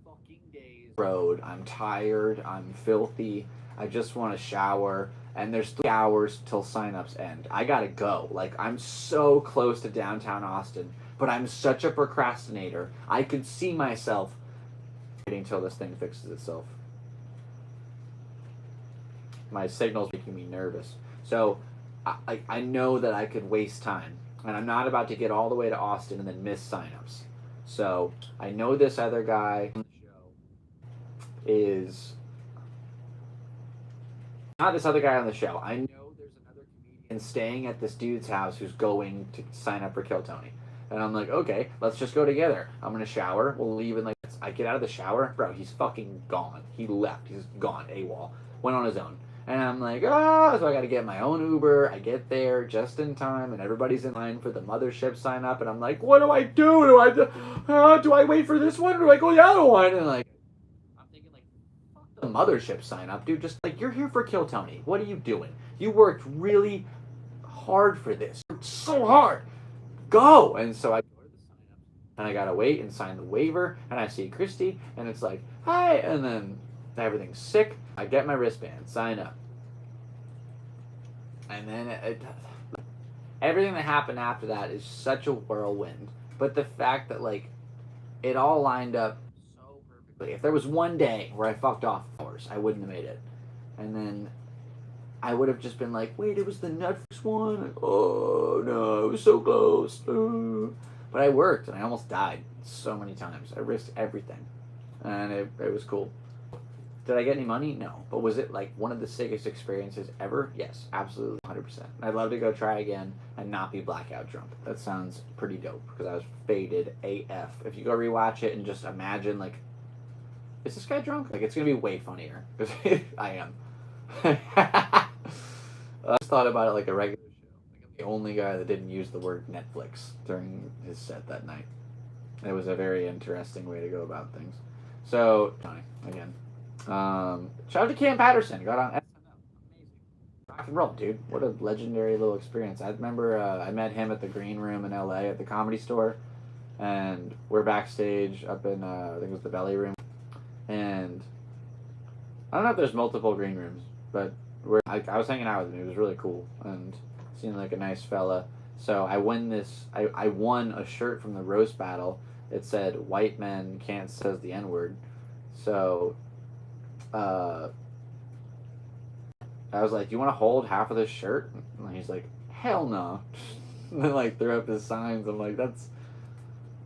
fucking days road. I'm tired. I'm filthy. I just want to shower. And there's 3 hours till signups end. I gotta go. Like, I'm so close to downtown Austin, but I'm such a procrastinator. I could see myself waiting until this thing fixes itself. My signal's making me nervous. So, I know that I could waste time. And I'm not about to get all the way to Austin and then miss signups. So, I know this other guy on the show is... Not this other guy on the show. I know there's another comedian staying at this dude's house who's going to sign up for Kill Tony. And I'm like, okay, let's just go together. I'm going to shower. We'll leave in like... I get out of the shower. Bro, he's fucking gone. He left. He's gone. AWOL. Went on his own. And I'm like, so I got to get my own Uber. I get there just in time, and everybody's in line for the mothership sign up. And I'm like, what do I do? Do I wait for this one, or do I go the other one? And like, I'm thinking like, fuck the mothership sign up, dude. Just like, you're here for Kill Tony. What are you doing? You worked really hard for this. So hard. Go. And so I go to the sign up, and I gotta wait and sign the waiver. And I see Christy, and it's like, hi, and then everything's sick. I get my wristband, sign up. And then everything that happened after that is such a whirlwind. But the fact that, like, it all lined up so perfectly. If there was one day where I fucked off hours, I wouldn't have made it. And then I would have just been like, wait, it was the Netflix one? Oh, no, it was so close. But I worked, and I almost died so many times. I risked everything. And it was cool. Did I get any money? No. But was it like one of the sickest experiences ever? Yes, absolutely, 100%. I'd love to go try again and not be blackout drunk. That sounds pretty dope because I was faded AF. If you go rewatch it and just imagine, like, is this guy drunk? Like, it's going to be way funnier because I am. I just thought about it like a regular show. Like, I'm the only guy that didn't use the word Netflix during his set that night. It was a very interesting way to go about things. So, again. Shout out to Cam Patterson. Got on SNL. Amazing. Rock and roll, dude. What a legendary little experience. I remember I met him at the Green Room in LA at the Comedy Store. And we're backstage up in, I think it was the Belly Room. And I don't know if there's multiple Green Rooms, but I was hanging out with him. He was really cool and seemed like a nice fella. So I won a shirt from the roast battle. It said, white men can't says the N-word. So... I was like, do you want to hold half of this shirt? And he's like, hell no. And then, like, threw up his signs. I'm like,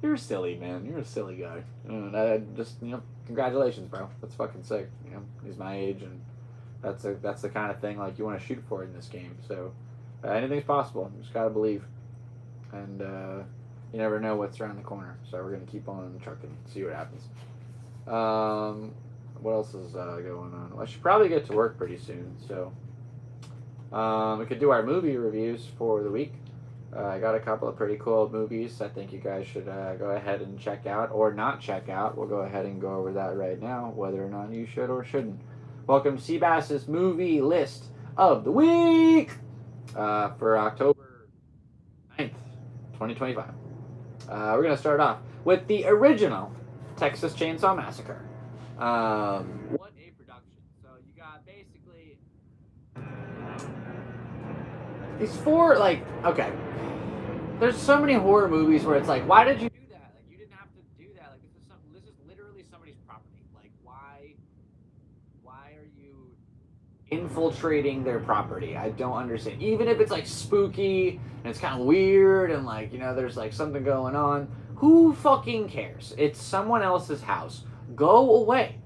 you're silly, man. You're a silly guy. And I just, congratulations, bro. That's fucking sick. He's my age, and That's the kind of thing like you want to shoot for in this game. So anything's possible. You just gotta believe, and you never know what's around the corner. So we're gonna keep on trucking, see what happens. What else is going on? Well, I should probably get to work pretty soon. So we could do our movie reviews for the week. I got a couple of pretty cool movies I think you guys should go ahead and check out or not check out. We'll go ahead and go over that right now, whether or not you should or shouldn't. Welcome to Seabass's movie list of the week for October 9th, 2025. We're going to start off with the original Texas Chainsaw Massacre. What a production. So you got basically these four, like, okay. There's so many horror movies where it's like, why did you do that? Like, you didn't have to do that. Like, this is literally somebody's property. Like, why are you infiltrating their property? I don't understand. Even if it's like spooky and it's kind of weird and like, you know, there's like something going on. Who fucking cares? It's someone else's house. Go away.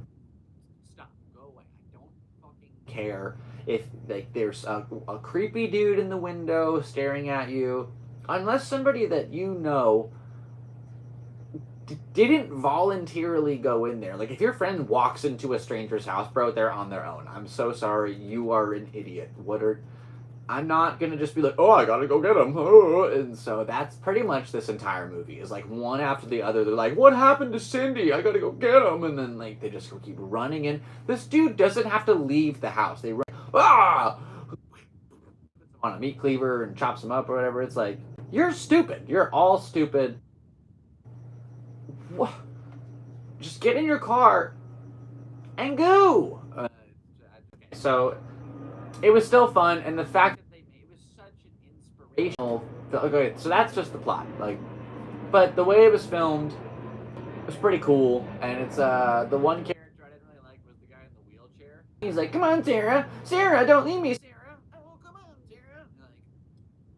Stop. Go away. I don't fucking care if like there's a creepy dude in the window staring at you. Unless somebody that you know didn't voluntarily go in there. Like, if your friend walks into a stranger's house, bro, they're on their own. I'm so sorry. You are an idiot. I'm not going to just be like, oh, I got to go get him. Oh. And so that's pretty much this entire movie. Is like one after the other. They're like, what happened to Cindy? I got to go get him. And then, like, they just keep running in. This dude doesn't have to leave the house. They run, on a meat cleaver and chops them up or whatever. It's like, you're stupid. You're all stupid. What? Just get in your car and go. So it was still fun, and the fact that it was such an inspirational. Okay, so that's just the plot. Like, but the way it was filmed was pretty cool, and it's the one character I didn't really like was the guy in the wheelchair. He's like, "Come on, Sarah, Sarah, don't leave me, Sarah."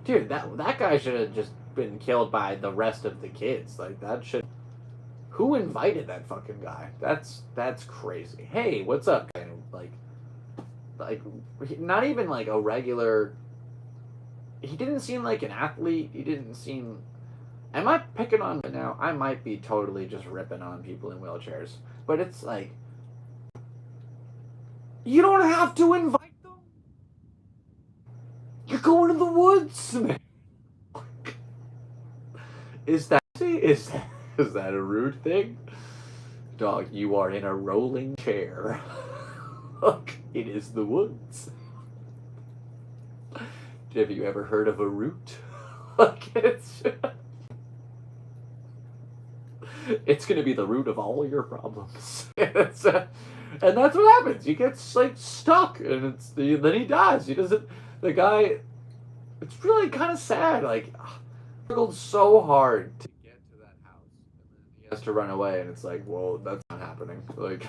Dude, that guy should have just been killed by the rest of the kids. Like, that should... Who invited that fucking guy? That's crazy. Hey, what's up? Like, not even like a regular... He didn't seem like an athlete. He didn't seem... Am I picking on him now? I might be totally just ripping on people in wheelchairs. But it's like... You don't have to invite them. You're going to the woods, man. Is that a rude thing? Dog, you are in a rolling chair. Look, it is the woods. Have you ever heard of a root? Look, it's gonna be the root of all your problems. And that's what happens. He gets like stuck, and then he dies. He doesn't. The guy, it's really kind of sad. Like, struggled so hard to get to that house, and then he has to run away, and it's like, whoa, that's not happening. Like,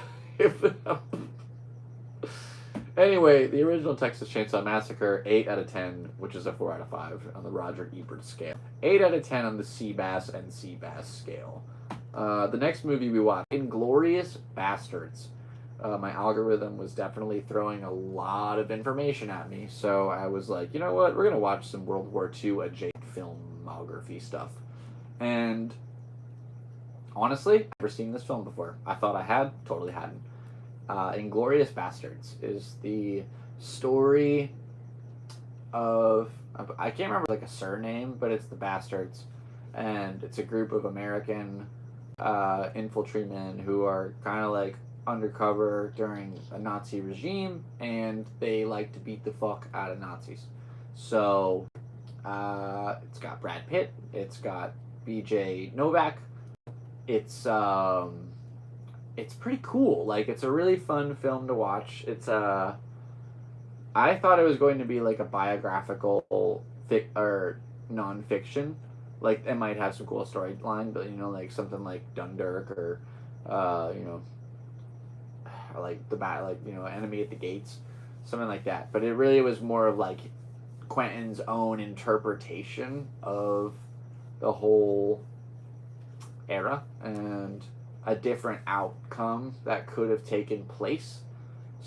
anyway, the original Texas Chainsaw Massacre, 8 out of 10, which is a 4 out of 5 on the Roger Ebert scale. 8 out of 10 on the Seabass and Seabass scale. The next movie we watched, Inglourious Bastards. My algorithm was definitely throwing a lot of information at me, so I was like, you know what, we're going to watch some World War II adjacent filmography stuff. And honestly, I've never seen this film before. I thought I had, totally hadn't. Inglourious Bastards is the story of, I can't remember like a surname, but it's the Bastards, and it's a group of American infantrymen who are kind of like undercover during a Nazi regime, and they like to beat the fuck out of Nazis. So it's got Brad Pitt, it's got BJ Novak, it's pretty cool. Like, it's a really fun film to watch. It's I thought it was going to be like a biographical or non-fiction. Like, it might have some cool storyline, but, you know, like something like Dunkirk or you know, or like Enemy at the Gates, something like that. But it really was more of like Quentin's own interpretation of the whole era and a different outcome that could have taken place.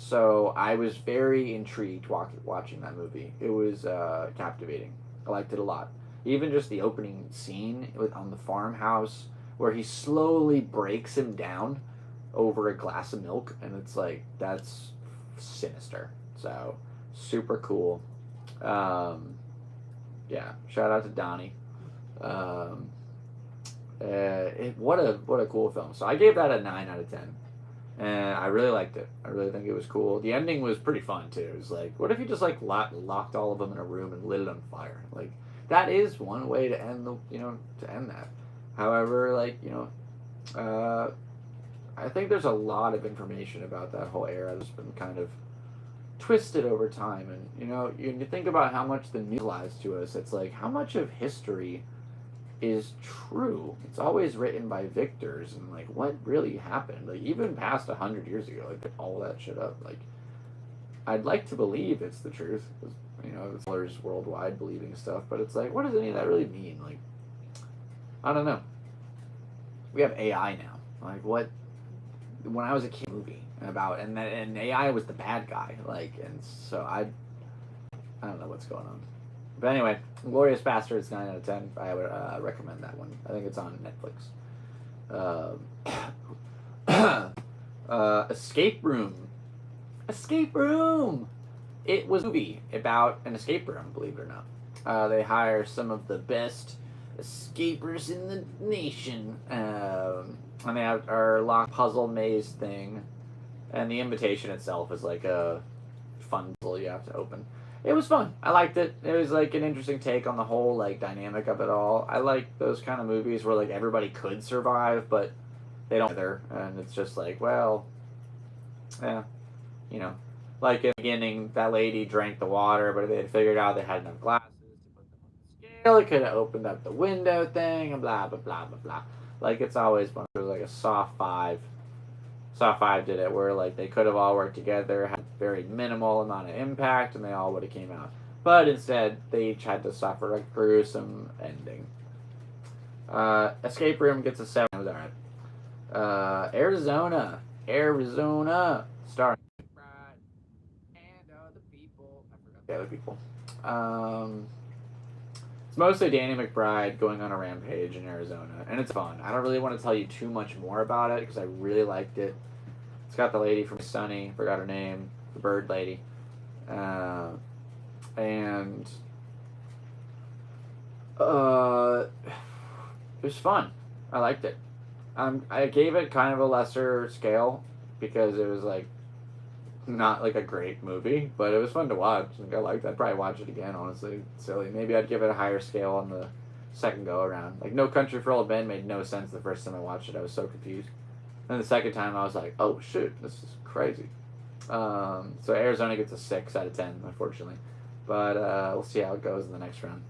So I was very intrigued watching that movie. It was captivating. I liked it a lot. Even just the opening scene on the farmhouse where he slowly breaks him down over a glass of milk, and it's like, that's sinister. So super cool. Um, yeah, shout out to Donnie. Um, what a cool film. So I gave that a 9 out of 10. And I really liked it. I really think it was cool. The ending was pretty fun too. It was like, what if you just like locked all of them in a room and lit it on fire? Like, that is one way to end that. However, I think there's a lot of information about that whole era that's been kind of twisted over time. And you think about how much the news lies to us. It's like, how much of history is true. It's always written by victors, and like, what really happened, like, even past 100 years ago, like, all that shit up. Like, I'd like to believe it's the truth, because scholars worldwide believing stuff, but it's like, what does any of that really mean? Like, I don't know. We have AI now. Like, what? When I was a kid, movie about, and AI was the bad guy. Like, and so I don't know what's going on. But anyway, Glorious Bastards, 9 out of 10. I would recommend that one. I think it's on Netflix. Escape Room. Escape Room! It was a movie about an escape room, believe it or not. They hire some of the best escapers in the nation. And they have our lock puzzle maze thing. And the invitation itself is like a fun puzzle you have to open. It was fun. I liked it. It was like an interesting take on the whole like dynamic of it all. I like those kind of movies where like everybody could survive, but they don't either. And it's just like, well, yeah, like in the beginning, that lady drank the water, but they had figured out they had enough glasses to put them on the scale. It could have opened up the window thing and blah blah blah blah blah. Like, it's always fun. It was like a soft 5. Saw 5 did it where like they could have all worked together, had very minimal amount of impact, and they all would have came out. But instead, they each had to suffer a gruesome ending. Escape Room gets a 7. It was alright. Arizona, starring McBride and other people. I forgot the other people. It's mostly Danny McBride going on a rampage in Arizona, and it's fun. I don't really want to tell you too much more about it because I really liked it. It's got the lady from Sunny, forgot her name, the bird lady, and it was fun. I liked it. I gave it kind of a lesser scale because it was like not like a great movie, but it was fun to watch. Like, I liked it. I'd probably watch it again, honestly. Silly. Maybe I'd give it a higher scale on the second go around. Like, No Country for Old Men made no sense the first time I watched it. I was so confused. And the second time I was like, oh shoot, this is crazy. So Arizona gets a 6 out of 10, unfortunately. But we'll see how it goes in the next round.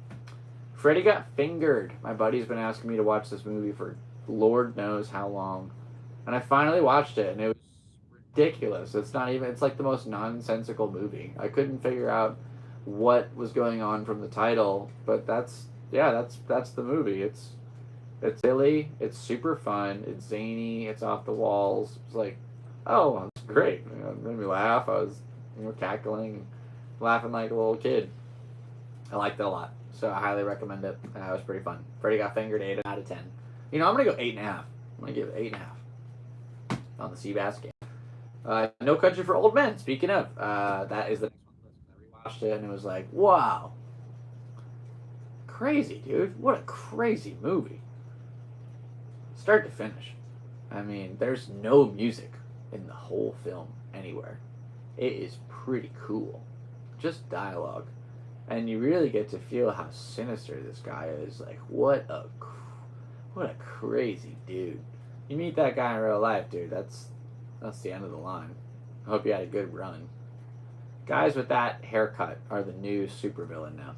Freddy Got Fingered. My buddy's been asking me to watch this movie for Lord knows how long. And I finally watched it, and it was ridiculous. It's like the most nonsensical movie. I couldn't figure out what was going on from the title, but that's the movie. It's silly, it's super fun, it's zany, it's off the walls. It's like, oh, it's great. It made me laugh. I was cackling, laughing like a little kid. I liked it a lot, so I highly recommend it. It was pretty fun. Freddy Got Fingered, 8 out of 10. I'm gonna go 8.5. I'm gonna give it 8.5 on the Seabass game. No Country for Old Men. Speaking of, that is the next one. I rewatched it and it was like, wow, crazy, dude! What a crazy movie, start to finish. I mean, there's no music in the whole film anywhere. It is pretty cool, just dialogue, and you really get to feel how sinister this guy is. Like, what a crazy dude. You meet that guy in real life, dude. That's the end of the line. I hope you had a good run. Guys with that haircut are the new supervillain now.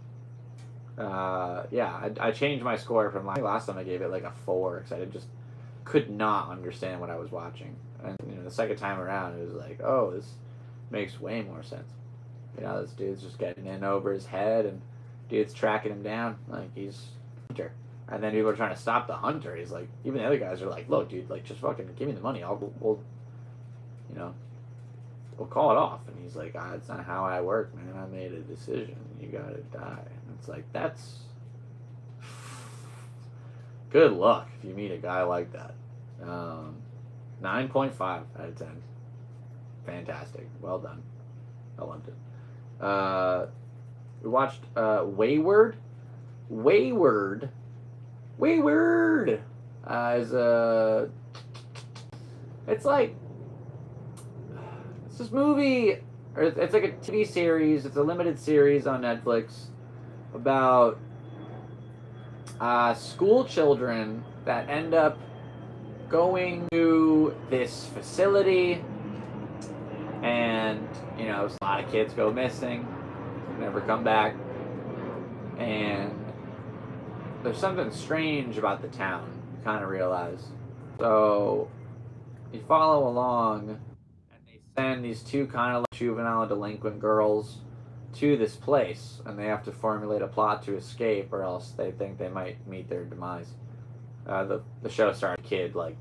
I changed my score from last time I gave it like a 4 because I just could not understand what I was watching. And the second time around, it was like, oh, this makes way more sense. This dude's just getting in over his head, and dude's tracking him down like he's a hunter. And then people are trying to stop the hunter. He's like, even the other guys are like, look, dude, like, just fucking give me the money. We'll we'll call it off. And he's like, that's not how I work, man. I made a decision. You gotta die. And it's like, that's good luck if you meet a guy like that. 9.5 out of 10. Fantastic. Well done. I loved it. We watched Wayward. Wayward is it's like, it's this movie, or it's like a TV series. It's a limited series on Netflix about school children that end up going to this facility, and you know, a lot of kids go missing, never come back, and there's something strange about the town, you kind of realize. So you follow along, and they send these two kind of like juvenile delinquent girls to this place, and they have to formulate a plot to escape, or else they think they might meet their demise. The show starts a kid like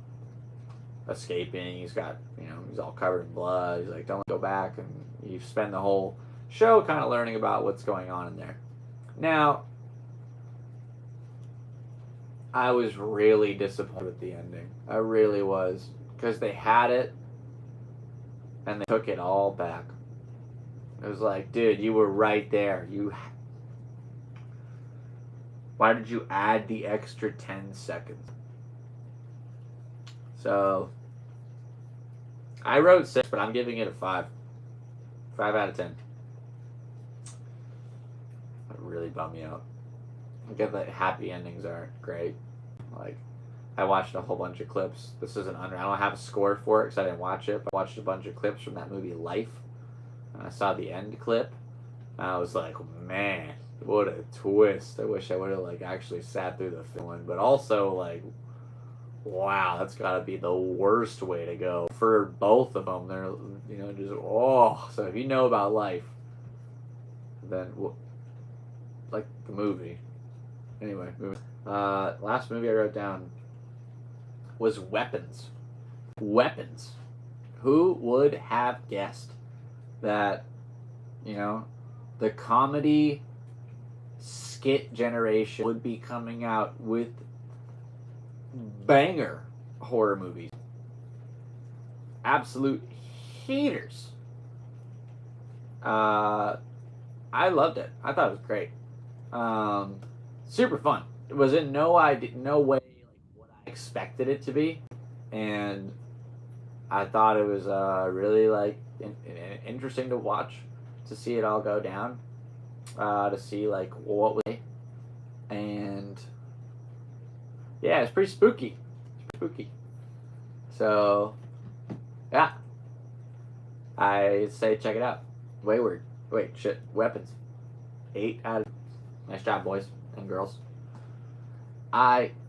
escaping. He's got, you know, he's all covered in blood. He's like, don't go back, and you spend the whole show kind of learning about what's going on in there. Now, I was really disappointed with the ending. I really was, because they had it and they took it all back. It was like, dude, you were right there. Why did you add the extra 10 seconds? So, I wrote 6, but I'm giving it a 5. 5 out of 10. That really bummed me out. I get that happy endings aren't great. Like, I watched a whole bunch of clips. This isn't I don't have a score for it because I didn't watch it, but I watched a bunch of clips from that movie Life. And I saw the end clip. And I was like, man, what a twist. I wish I would have like actually sat through the film. But also like, wow, that's got to be the worst way to go for both of them. They're, you know, just, oh. So if you know about Life, then like the movie. Anyway, last movie I wrote down was Weapons. Weapons. Who would have guessed that, you know, the comedy skit generation would be coming out with banger horror movies? Absolute heaters. I loved it. I thought it was great. Super fun. It was in no way like what I expected it to be, and I thought it was really like interesting to watch, to see it all go down, to see like what was, and yeah, it's pretty spooky. So yeah, I say check it out. Weapons. 8 out of. Nice job, boys and girls.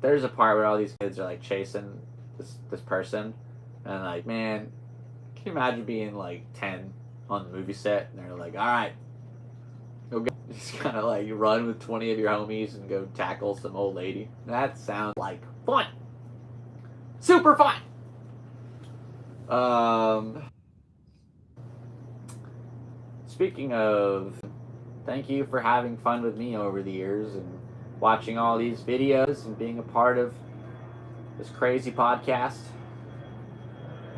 There's a part where all these kids are like chasing this person, and like, man, can you imagine being like 10 on the movie set, and they're like, all right, go just kind of like run with 20 of your homies and go tackle some old lady. That sounds like fun. Super fun. Speaking of, thank you for having fun with me over the years and watching all these videos and being a part of this crazy podcast.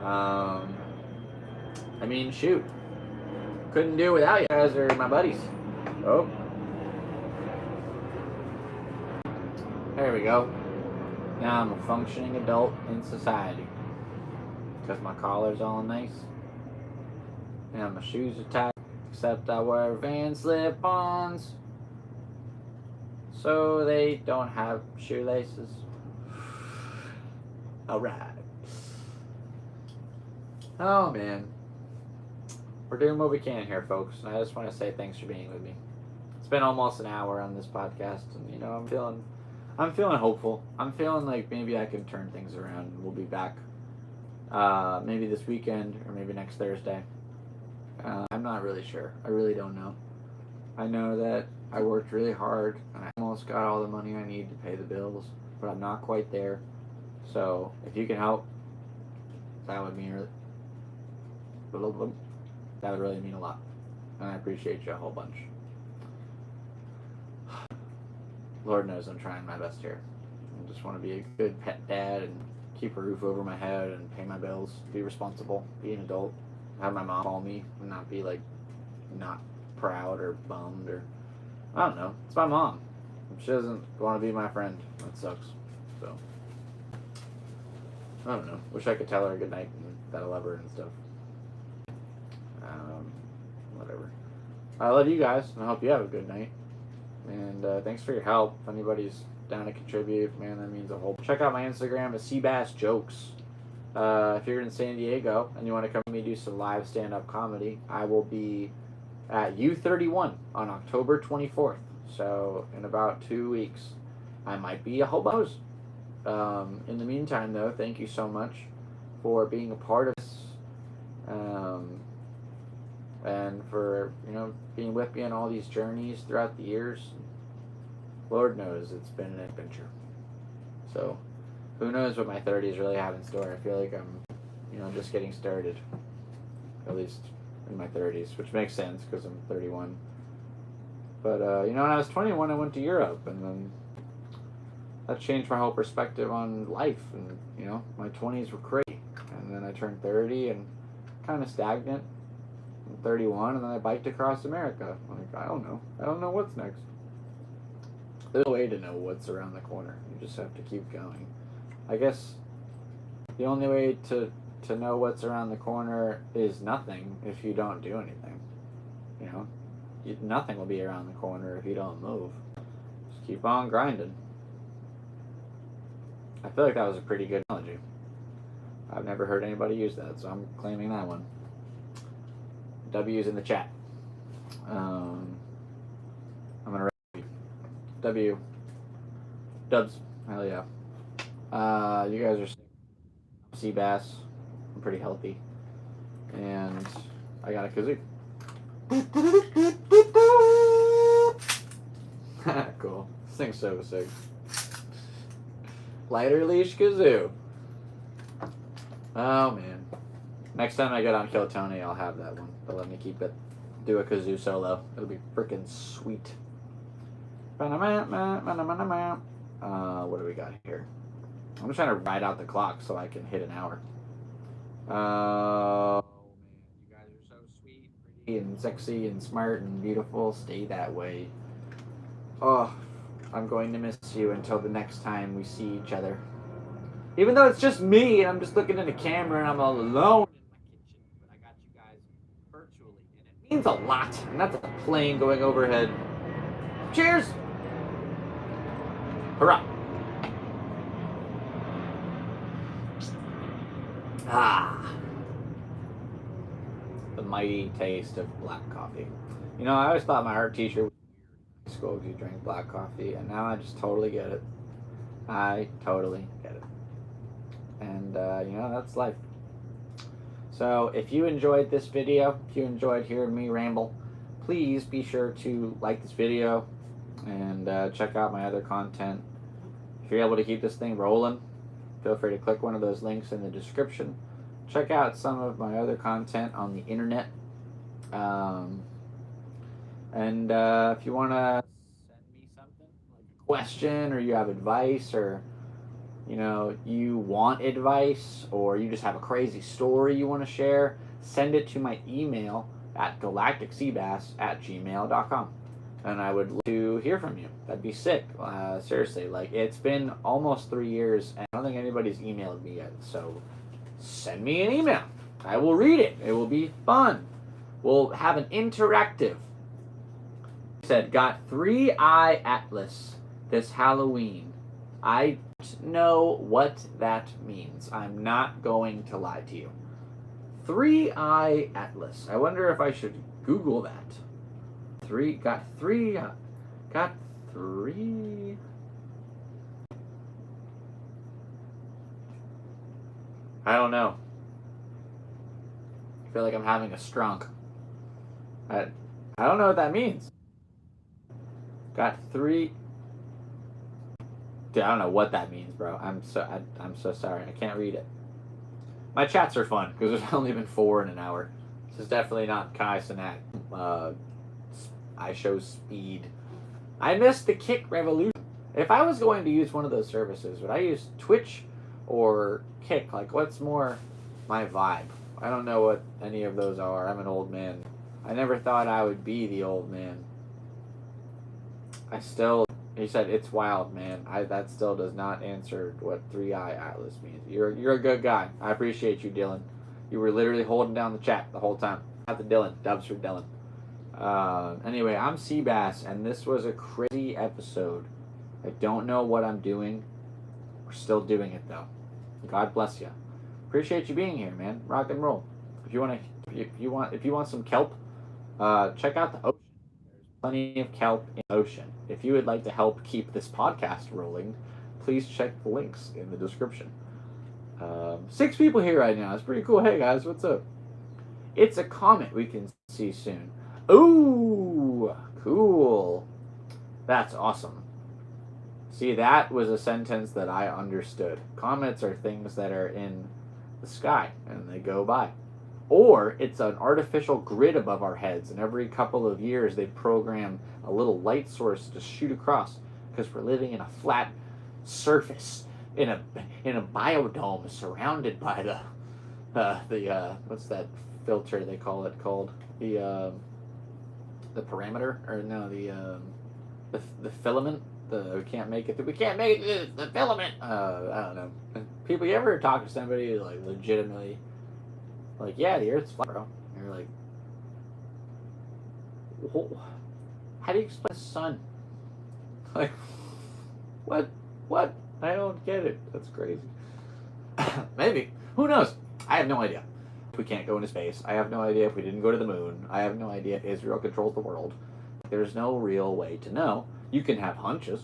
I mean, shoot. Couldn't do it without you guys. Are my buddies. Oh. There we go. Now I'm a functioning adult in society. Because my collar's all nice. And my shoes are tight. Except I wear Van slip-ons, so they don't have shoelaces. Alright. Oh man. We're doing what we can here, folks. And I just want to say thanks for being with me. It's been almost an hour on this podcast, and you know, I'm feeling hopeful. I'm feeling like maybe I can turn things around and we'll be back. Maybe this weekend or maybe next Thursday. I'm not really sure. I really don't know. I know that I worked really hard and I almost got all the money I need to pay the bills, but I'm not quite there. So if you can help, that would mean That would really mean a lot. And I appreciate you a whole bunch. Lord knows I'm trying my best here. I just want to be a good pet dad and keep a roof over my head and pay my bills, be responsible, be an adult, have my mom call me and not be like not proud or bummed or I don't know. It's my mom. If she doesn't want to be my friend, that sucks. So I don't know. Wish I could tell her good night and that I love her and stuff. Whatever. I love you guys and I hope you have a good night. And thanks for your help. If anybody's down to contribute, man, that means a whole. Check out my Instagram at Seabass Jokes. If you're in San Diego and you want to come with me do some live stand-up comedy, I will be at U31 on October 24th. So in about 2 weeks, I might be a hobo. In the meantime, though, thank you so much for being a part of this, and for being with me on all these journeys throughout the years. Lord knows it's been an adventure. So who knows what my 30s really have in store. I feel like I'm just getting started, at least in my 30s, which makes sense because I'm 31. But when I was 21, I went to Europe, and then that changed my whole perspective on life. And my 20s were crazy, and then I turned 30 and kind of stagnant. I'm 31, and then I biked across America. Like, I don't know what's next. There's no way to know what's around the corner. You just have to keep going. I guess the only way to know what's around the corner is nothing if you don't do anything. Nothing will be around the corner if you don't move. Just keep on grinding. I feel like that was a pretty good analogy. I've never heard anybody use that, so I'm claiming that one. W's in the chat. I'm gonna W. Dubs. Hell yeah. You guys are sea bass. I'm pretty healthy. And I got a kazoo. Cool. This thing's so sick. Lighter leash kazoo. Oh man. Next time I get on Kill Tony, I'll have that one. They'll let me keep it. Do a kazoo solo. It'll be freaking sweet. What do we got here? I'm just trying to ride out the clock so I can hit an hour. Man, you guys are so sweet, pretty, and sexy, and smart, and beautiful. Stay that way. Oh, I'm going to miss you until the next time we see each other. Even though it's just me, and I'm just looking in the camera, and I'm all alone in my kitchen, but I got you guys virtually, and it means a lot. And that's a plane going overhead. Cheers! Hurrah! Ah, the mighty taste of black coffee. I always thought my art teacher was weird in high school if you drank black coffee, and now I just totally get it. I totally get it. And, that's life. So, if you enjoyed this video, if you enjoyed hearing me ramble, please be sure to like this video and check out my other content. If you're able to keep this thing rolling, feel free to click one of those links in the description. Check out some of my other content on the internet. And if you want to send me something, like a question, or you have advice, or you want advice, or you just have a crazy story you want to share, send it to my email at galacticseabass@gmail.com. And I would love to hear from you. That'd be sick. Seriously, it's been almost 3 years, and I don't think anybody's emailed me yet. So send me an email. I will read it. It will be fun. We'll have an interactive. I said, got 3-eye atlas this Halloween. I don't know what that means. I'm not going to lie to you. 3-eye atlas. I wonder if I should Google that. Got three. I don't know. I feel like I'm having a strunk. I don't know what that means. Got 3. Dude, I don't know what that means, bro. I'm so sorry. I can't read it. My chats are fun because there's only been 4 in an hour. This is definitely not Kai Cenat. I show speed. I missed the Kick Revolution. If I was going to use one of those services, would I use Twitch or Kick? Like, what's more my vibe? I don't know what any of those are. I'm an old man. I never thought I would be the old man. He said, it's wild, man. That still does not answer what 3-Eye Atlas means. You're a good guy. I appreciate you, Dylan. You were literally holding down the chat the whole time. Not the Dylan. Dubs for Dylan. Anyway, I'm Seabass, and this was a crazy episode. I don't know what I'm doing. We're still doing it, though. God bless you. Appreciate you being here, man. Rock and roll. If you want some kelp, check out the ocean. There's plenty of kelp in the ocean. If you would like to help keep this podcast rolling, please check the links in the description. 6 people here right now. It's pretty cool. Hey guys, what's up? It's a comet we can see soon. Ooh, cool. That's awesome. See, that was a sentence that I understood. Comets are things that are in the sky and they go by. Or it's an artificial grid above our heads, and every couple of years they program a little light source to shoot across because we're living in a flat surface in a biodome surrounded by the what's that filter they call it called? The parameter, or no, the filament. We can't make it. The filament. I don't know. People, you ever talk to somebody who, like, legitimately, like, yeah, the Earth's flat, bro. And you're like, whoa, how do you explain the sun? Like, what? I don't get it. That's crazy. Maybe. Who knows? I have no idea. If we can't go into space, I have no idea if we didn't go to the moon. I have no idea if Israel controls the world. There's no real way to know. You can have hunches,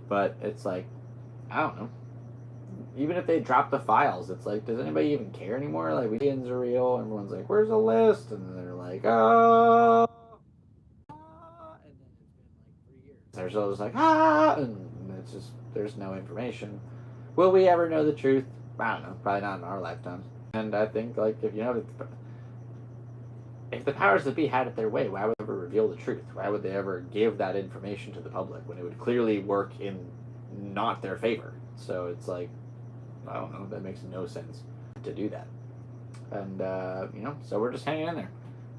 but it's like, I don't know. Even if they drop the files, it's like, does anybody even care anymore? Like, aliens are real. Everyone's like, where's the list? And they're like, oh. And then it's been like 3 years. There's always like, and it's just, there's no information. Will we ever know the truth? I don't know. Probably not in our lifetimes. And I think, like, if the powers that be had it their way, why would they ever reveal the truth? Why would they ever give that information to the public when it would clearly work in not their favor? So it's like, I don't know, that makes no sense to do that. And, so we're just hanging in there.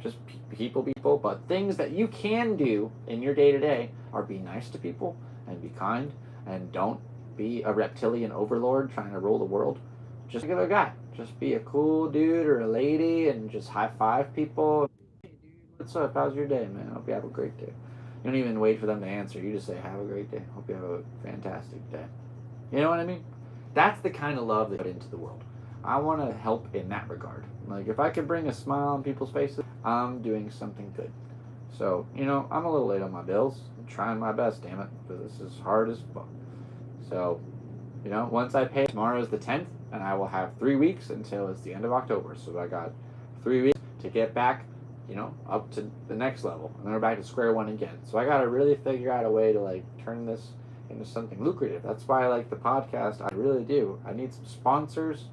Just people, but things that you can do in your day-to-day are be nice to people and be kind and don't be a reptilian overlord trying to rule the world. Just give a guy. Just be a cool dude or a lady and just high-five people. Hey, dude, what's up? How's your day, man? Hope you have a great day. You don't even wait for them to answer. You just say, have a great day. Hope you have a fantastic day. You know what I mean? That's the kind of love they put into the world. I want to help in that regard. Like, if I could bring a smile on people's faces, I'm doing something good. So, I'm a little late on my bills. I'm trying my best, damn it. But this is hard as fuck. So, once I pay, tomorrow is the 10th, and I will have 3 weeks until it's the end of October. So I got 3 weeks to get back, up to the next level. And then we're back to square one again. So I got to really figure out a way to, like, turn this into something lucrative. That's why I like the podcast. I really do. I need some sponsors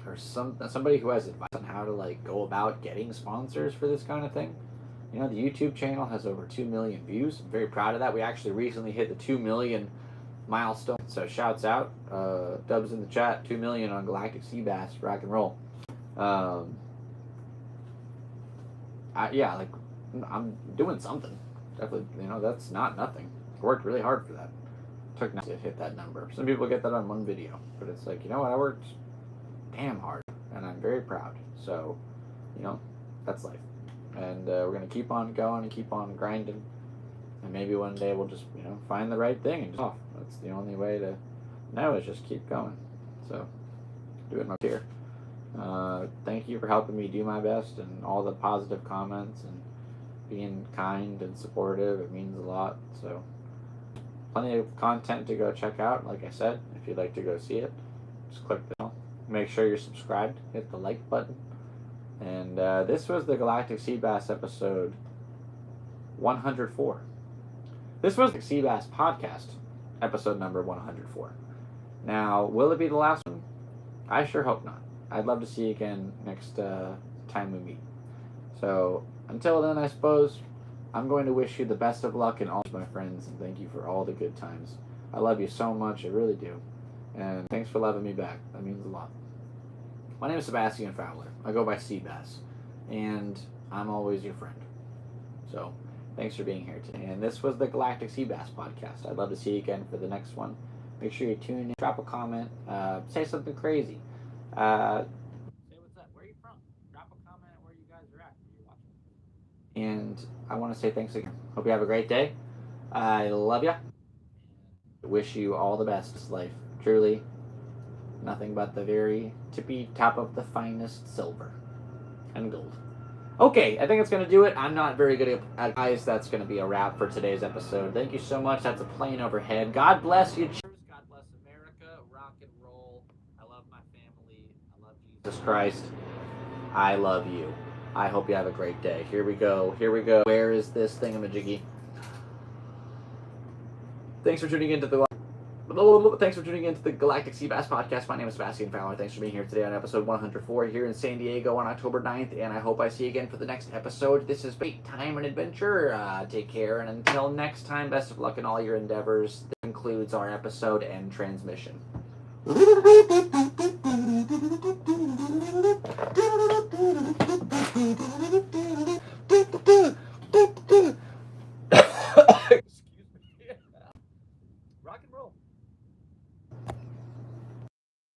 or somebody who has advice on how to, like, go about getting sponsors for this kind of thing. The YouTube channel has over 2 million views. I'm very proud of that. We actually recently hit the 2 million milestone. So shouts out. Dubs in the chat. 2 million on Galactic Seabass. Rock and roll. I'm doing something. Definitely, that's not nothing. I worked really hard for that. Took nothing to hit that number. Some people get that on one video. But it's like, I worked damn hard. And I'm very proud. So, that's life. And we're going to keep on going and keep on grinding. And maybe one day we'll just, find the right thing and just off. That's the only way to know, is just keep going. So, doing my here. Thank you for helping me do my best and all the positive comments and being kind and supportive. It means a lot. So, plenty of content to go check out. Like I said, if you'd like to go see it, just click the bell. Make sure you're subscribed. Hit the like button. And this was the Galactic Seabass episode 104. This was the Seabass Podcast episode number 104. Now, will it be the last one? I sure hope not. I'd love to see you again next time we meet. So until then, I suppose I'm going to wish you the best of luck in all, my friends, and thank you for all the good times. I love you so much, I really do. And thanks for loving me back. That means a lot. My name is Sebastian Fowler. I go by Seabass, and I'm always your friend. So thanks for being here today. And this was the Galactic Seabass Podcast. I'd love to see you again for the next one. Make sure you tune in, drop a comment, say something crazy. Say what's up. Where are you from? Drop a comment where you guys are at when you're watching. And I want to say thanks again. Hope you have a great day. I love you. Wish you all the best in life. Truly, nothing but the very tippy top of the finest silver and gold. Okay, I think it's going to do it. I'm not very good at guys. That's going to be a wrap for today's episode. Thank you so much. That's a plane overhead. God bless you. God bless America. Rock and roll. I love my family. I love Jesus Christ. I love you. I hope you have a great day. Here we go. Here we go. Where is this thingamajiggy? Thanks for tuning into the Galactic Seabass Podcast. My name is Sebastian Fowler. Thanks for being here today on episode 104 here in San Diego on October 9th, and I hope I see you again for the next episode. This is great time and adventure. Take care, and until next time, best of luck in all your endeavors. This concludes our episode and transmission.